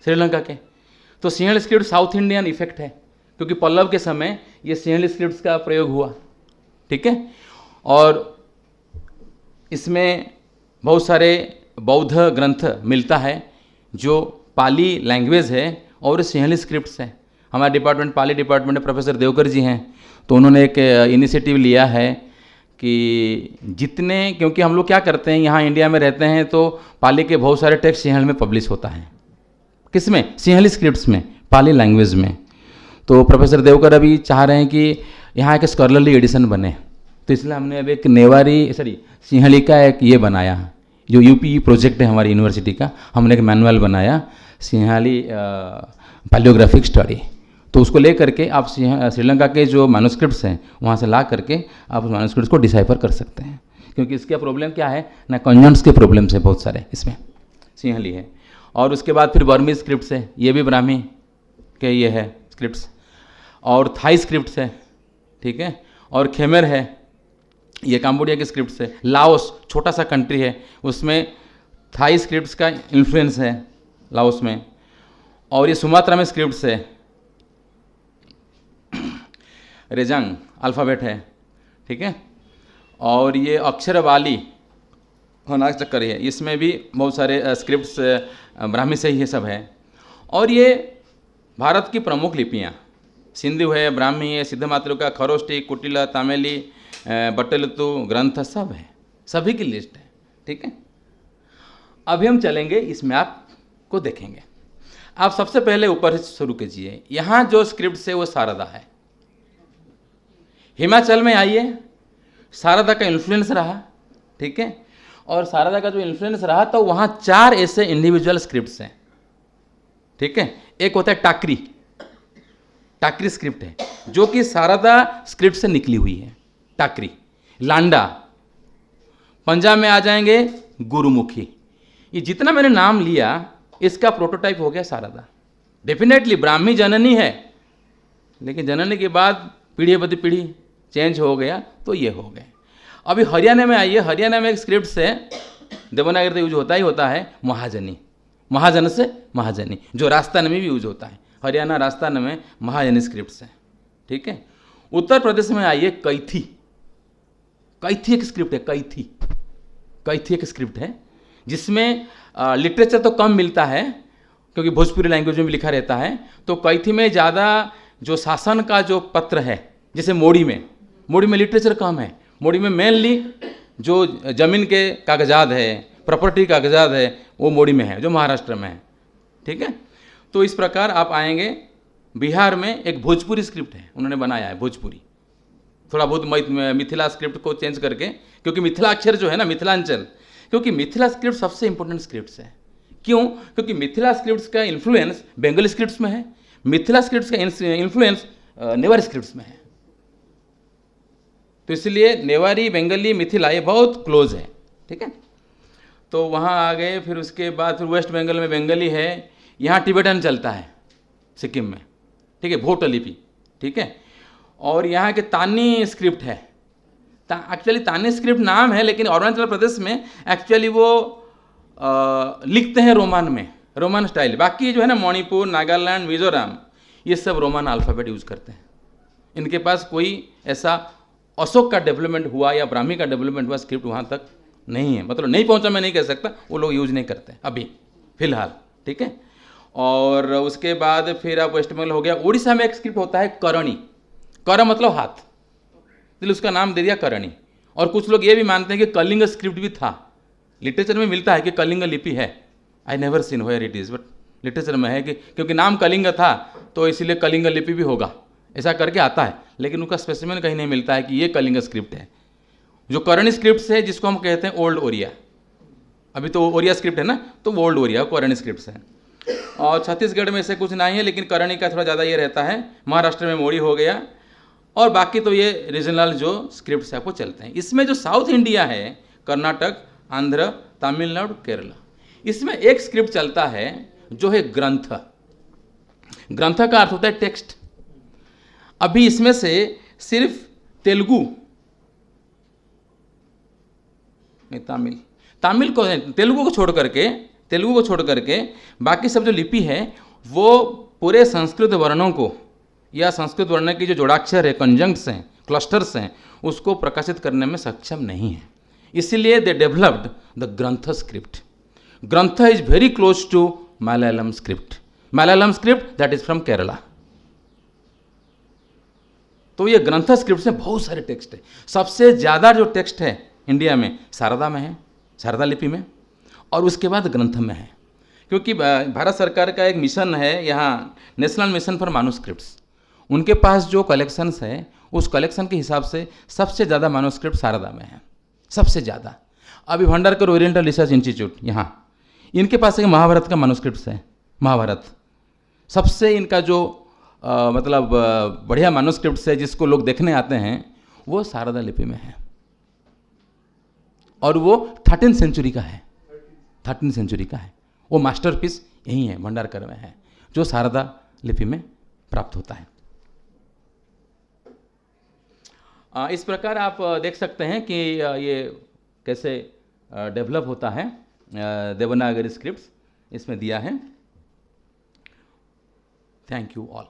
श्रीलंका के। तो Sinhala script South Indian effect है, क्योंकि पल्लव के समय ये सिंहल स्क्रिप्ट का प्रयोग हुआ, ठीक है। और इसमें बहुत सारे बौद्ध ग्रंथ मिलता है जो पाली लैंग्वेज है और सिंहली स्क्रिप्ट्स है। हमारे डिपार्टमेंट, पाली डिपार्टमेंट में प्रोफेसर देवकर जी हैं, तो उन्होंने एक इनिशिएटिव लिया है कि जितने, क्योंकि हम लोग क्या करते हैं यहाँ इंडिया में रहते हैं तो पाली के बहुत सारे टेक्स्ट सिंहल में पब्लिश होता है। किसमें? सिंहली स्क्रिप्ट्स में, पाली लैंग्वेज में। तो प्रोफेसर देवकर अभी चाह रहे हैं कि यहाँ एक स्कॉलरली एडिशन बने, तो इसलिए हमने अब एक सिंहली का एक ये बनाया, जो यूपी प्रोजेक्ट है हमारी यूनिवर्सिटी का। हमने एक मैनुअल बनाया सिंहली पैलियोग्राफिक स्टडी, तो उसको ले करके आप श्रीलंका के जो मैन्युस्क्रिप्ट्स हैं वहाँ से ला करके आप उस मैन्युस्क्रिप्ट्स को डिसाइफर कर सकते हैं, क्योंकि इसका प्रॉब्लम क्या है ना, कॉन्जेंट्स के प्रॉब्लम्स है बहुत सारे इसमें, सिंहली है। और उसके बाद फिर बर्मीज स्क्रिप्ट्स है, ये भी ब्राह्मी के ये है स्क्रिप्ट्स, और थाई स्क्रिप्ट्स है, ठीक है, और खेमेर है, ये काम्बोडिया के स्क्रिप्ट्स है। लाओस छोटा सा कंट्री है, उसमें थाई स्क्रिप्ट्स का इन्फ्लुएंस है लाओस में। और ये सुमात्रा में स्क्रिप्ट्स है, रेजांग अल्फ़ाबेट है, ठीक है। और ये अक्षरवाली होना चक्कर है, इसमें भी बहुत सारे स्क्रिप्ट्स ब्राह्मी से ही ये सब है। और ये भारत की प्रमुख लिपियाँ, सिंधु है, ब्राह्मी है, सिद्धमातृका, खरोष्टी, कुटिला, तामेली, बट्टलतु ग्रंथ सब है, सभी की लिस्ट है, ठीक है। अभी हम चलेंगे, इसमें आपको देखेंगे। आप सबसे पहले ऊपर से शुरू कीजिए। यहाँ जो स्क्रिप्ट है वो शारदा है। हिमाचल में आइए, शारदा का इन्फ्लुएंस रहा, ठीक है। और शारदा का जो इन्फ्लुएंस रहा तो वहाँ 4 ऐसे इंडिविजुअल स्क्रिप्ट्स हैं, ठीक है। एक होता है टाकरी, टाकरी स्क्रिप्ट है जो कि शारदा स्क्रिप्ट से निकली हुई है, टाकरी। लांडा, पंजाब में आ जाएंगे गुरुमुखी। ये जितना मैंने नाम लिया इसका प्रोटोटाइप हो गया शारदा। डेफिनेटली ब्राह्मी जननी है, लेकिन जननी के बाद पीढ़ी बद पीढ़ी चेंज हो गया तो ये हो गए। अभी हरियाणा में आइए, हरियाणा में एक स्क्रिप्ट से देवनागरी तो यूज होता ही होता है, महाजनी, महाजन से महाजनी, जो राजस्थान में भी यूज होता है। हरियाणा राजस्थान में महाजनी स्क्रिप्ट है, ठीक है। उत्तर प्रदेश में आइए, कैथी, कैथी एक स्क्रिप्ट है, कैथी, कैथी एक स्क्रिप्ट है जिसमें लिटरेचर तो कम मिलता है क्योंकि भोजपुरी लैंग्वेज में भी लिखा रहता है। तो कैथी में ज़्यादा जो शासन का जो पत्र है, जैसे मोड़ी में लिटरेचर कम है। मोड़ी में मेनली जो जमीन के कागजात है, प्रॉपर्टी कागजात है, वो मोड़ी में है, जो महाराष्ट्र में है, ठीक है। तो इस प्रकार आप आएंगे। बिहार में एक भोजपुरी स्क्रिप्ट है, उन्होंने बनाया है भोजपुरी, थोड़ा बहुत मिथिला स्क्रिप्ट को चेंज करके, क्योंकि मिथिला अक्षर जो है ना, मिथिलांचल, क्योंकि मिथिला स्क्रिप्ट सबसे इंपॉर्टेंट स्क्रिप्ट्स है। क्यों? क्योंकि मिथिला स्क्रिप्ट्स का इन्फ्लुएंस बंगाली स्क्रिप्ट्स में है, मिथिला स्क्रिप्ट्स का इन्फ्लुएंस नेवारी स्क्रिप्ट्स में है। तो इसलिए नेवारी, बंगाली, मिथिला ये बहुत क्लोज है, ठीक है। तो वहाँ आ गए। फिर उसके बाद फिर वेस्ट बंगाल में बंगाली है, यहाँ टिबेटन चलता है सिक्किम में, ठीक है, भोट लिपि, ठीक है। और यहाँ के तानी स्क्रिप्ट है। एक्चुअली तानी स्क्रिप्ट नाम है, लेकिन अरुणाचल प्रदेश में एक्चुअली वो लिखते हैं रोमन में, रोमन स्टाइल। बाकी जो है ना, मणिपुर, नागालैंड, मिजोरम, ये सब रोमन अल्फ़ाबेट यूज़ करते हैं। इनके पास कोई ऐसा अशोक का डेवलपमेंट हुआ या ब्राह्मी का डेवलपमेंट हुआ स्क्रिप्ट वहाँ तक नहीं है, मतलब नहीं पहुँचा, मैं नहीं कह सकता, वो लोग यूज़ नहीं करते अभी फिलहाल, ठीक है। और उसके बाद फिर आप वेस्ट बंगाल हो गया। उड़ीसा में एक स्क्रिप्ट होता है करणी, कर मतलब हाथ, इसलिए उसका नाम दे दिया करणी। और कुछ लोग ये भी मानते हैं कि कलिंग स्क्रिप्ट भी था, लिटरेचर में मिलता है कि कलिंग लिपि है। I never seen where it is, but literature में है कि क्योंकि नाम कलिंग था तो इसीलिए कलिंग लिपि भी होगा, ऐसा करके आता है, लेकिन उनका स्पेसिमेन कहीं नहीं मिलता है कि ये कलिंग स्क्रिप्ट है। जो करणी स्क्रिप्ट है, जिसको हम कहते हैं ओल्ड ओरिया, अभी तो ओरिया स्क्रिप्ट है ना, तो ओल्ड ओरिया करणी स्क्रिप्ट है। और छत्तीसगढ़ में ऐसे कुछ नहीं है, लेकिन करणी का थोड़ा ज़्यादा ये रहता है। महाराष्ट्र में मोड़ी हो गया, और बाकी तो ये रीजनल जो स्क्रिप्ट्स आपको चलते हैं। इसमें जो साउथ इंडिया है, कर्नाटक, आंध्र, तमिलनाडु, केरला, इसमें एक स्क्रिप्ट चलता है जो है ग्रंथ। ग्रंथ का अर्थ होता है टेक्स्ट। अभी इसमें से सिर्फ तेलुगु नहीं, तमिल को, तेलुगु को छोड़ करके तेलुगु को छोड़ करके बाकी सब जो लिपि है वो पूरे संस्कृत वर्णों को या संस्कृत वर्ण की जो जोड़ाक्षर है, कंजंक्ट्स हैं, क्लस्टर्स हैं, उसको प्रकाशित करने में सक्षम नहीं है। इसीलिए they developed the Grantha script. Grantha is very close to Malayalam script. Malayalam script that is from Kerala. तो ये ग्रंथ स्क्रिप्ट से बहुत सारे टेक्स्ट है। सबसे ज़्यादा जो टेक्स्ट है इंडिया में शारदा में है, शारदा लिपि में, और उसके बाद ग्रंथ में है। क्योंकि भारत सरकार का एक मिशन है यहाँ, नेशनल मिशन फॉर मैन्युस्क्रिप्ट्स। उनके पास जो कलेक्शंस है उस कलेक्शन के हिसाब से सबसे ज़्यादा मैन्युस्क्रिप्ट शारदा में है, सबसे ज़्यादा। अभी भंडारकर ओरिएंटल रिसर्च इंस्टीट्यूट यहाँ, इनके पास एक महाभारत का मैन्युस्क्रिप्ट्स है। महाभारत सबसे इनका जो मतलब बढ़िया मैन्युस्क्रिप्ट्स है जिसको लोग देखने आते हैं वो शारदा लिपि में है, और वो 13th सेंचुरी का है। 13th सेंचुरी का है वो। मास्टरपीस यही है, भंडारकर में है, जो शारदा लिपि में प्राप्त होता है। इस प्रकार आप देख सकते हैं कि ये कैसे डेवलप होता है। देवनागरी स्क्रिप्ट्स इसमें दिया है। Thank you all.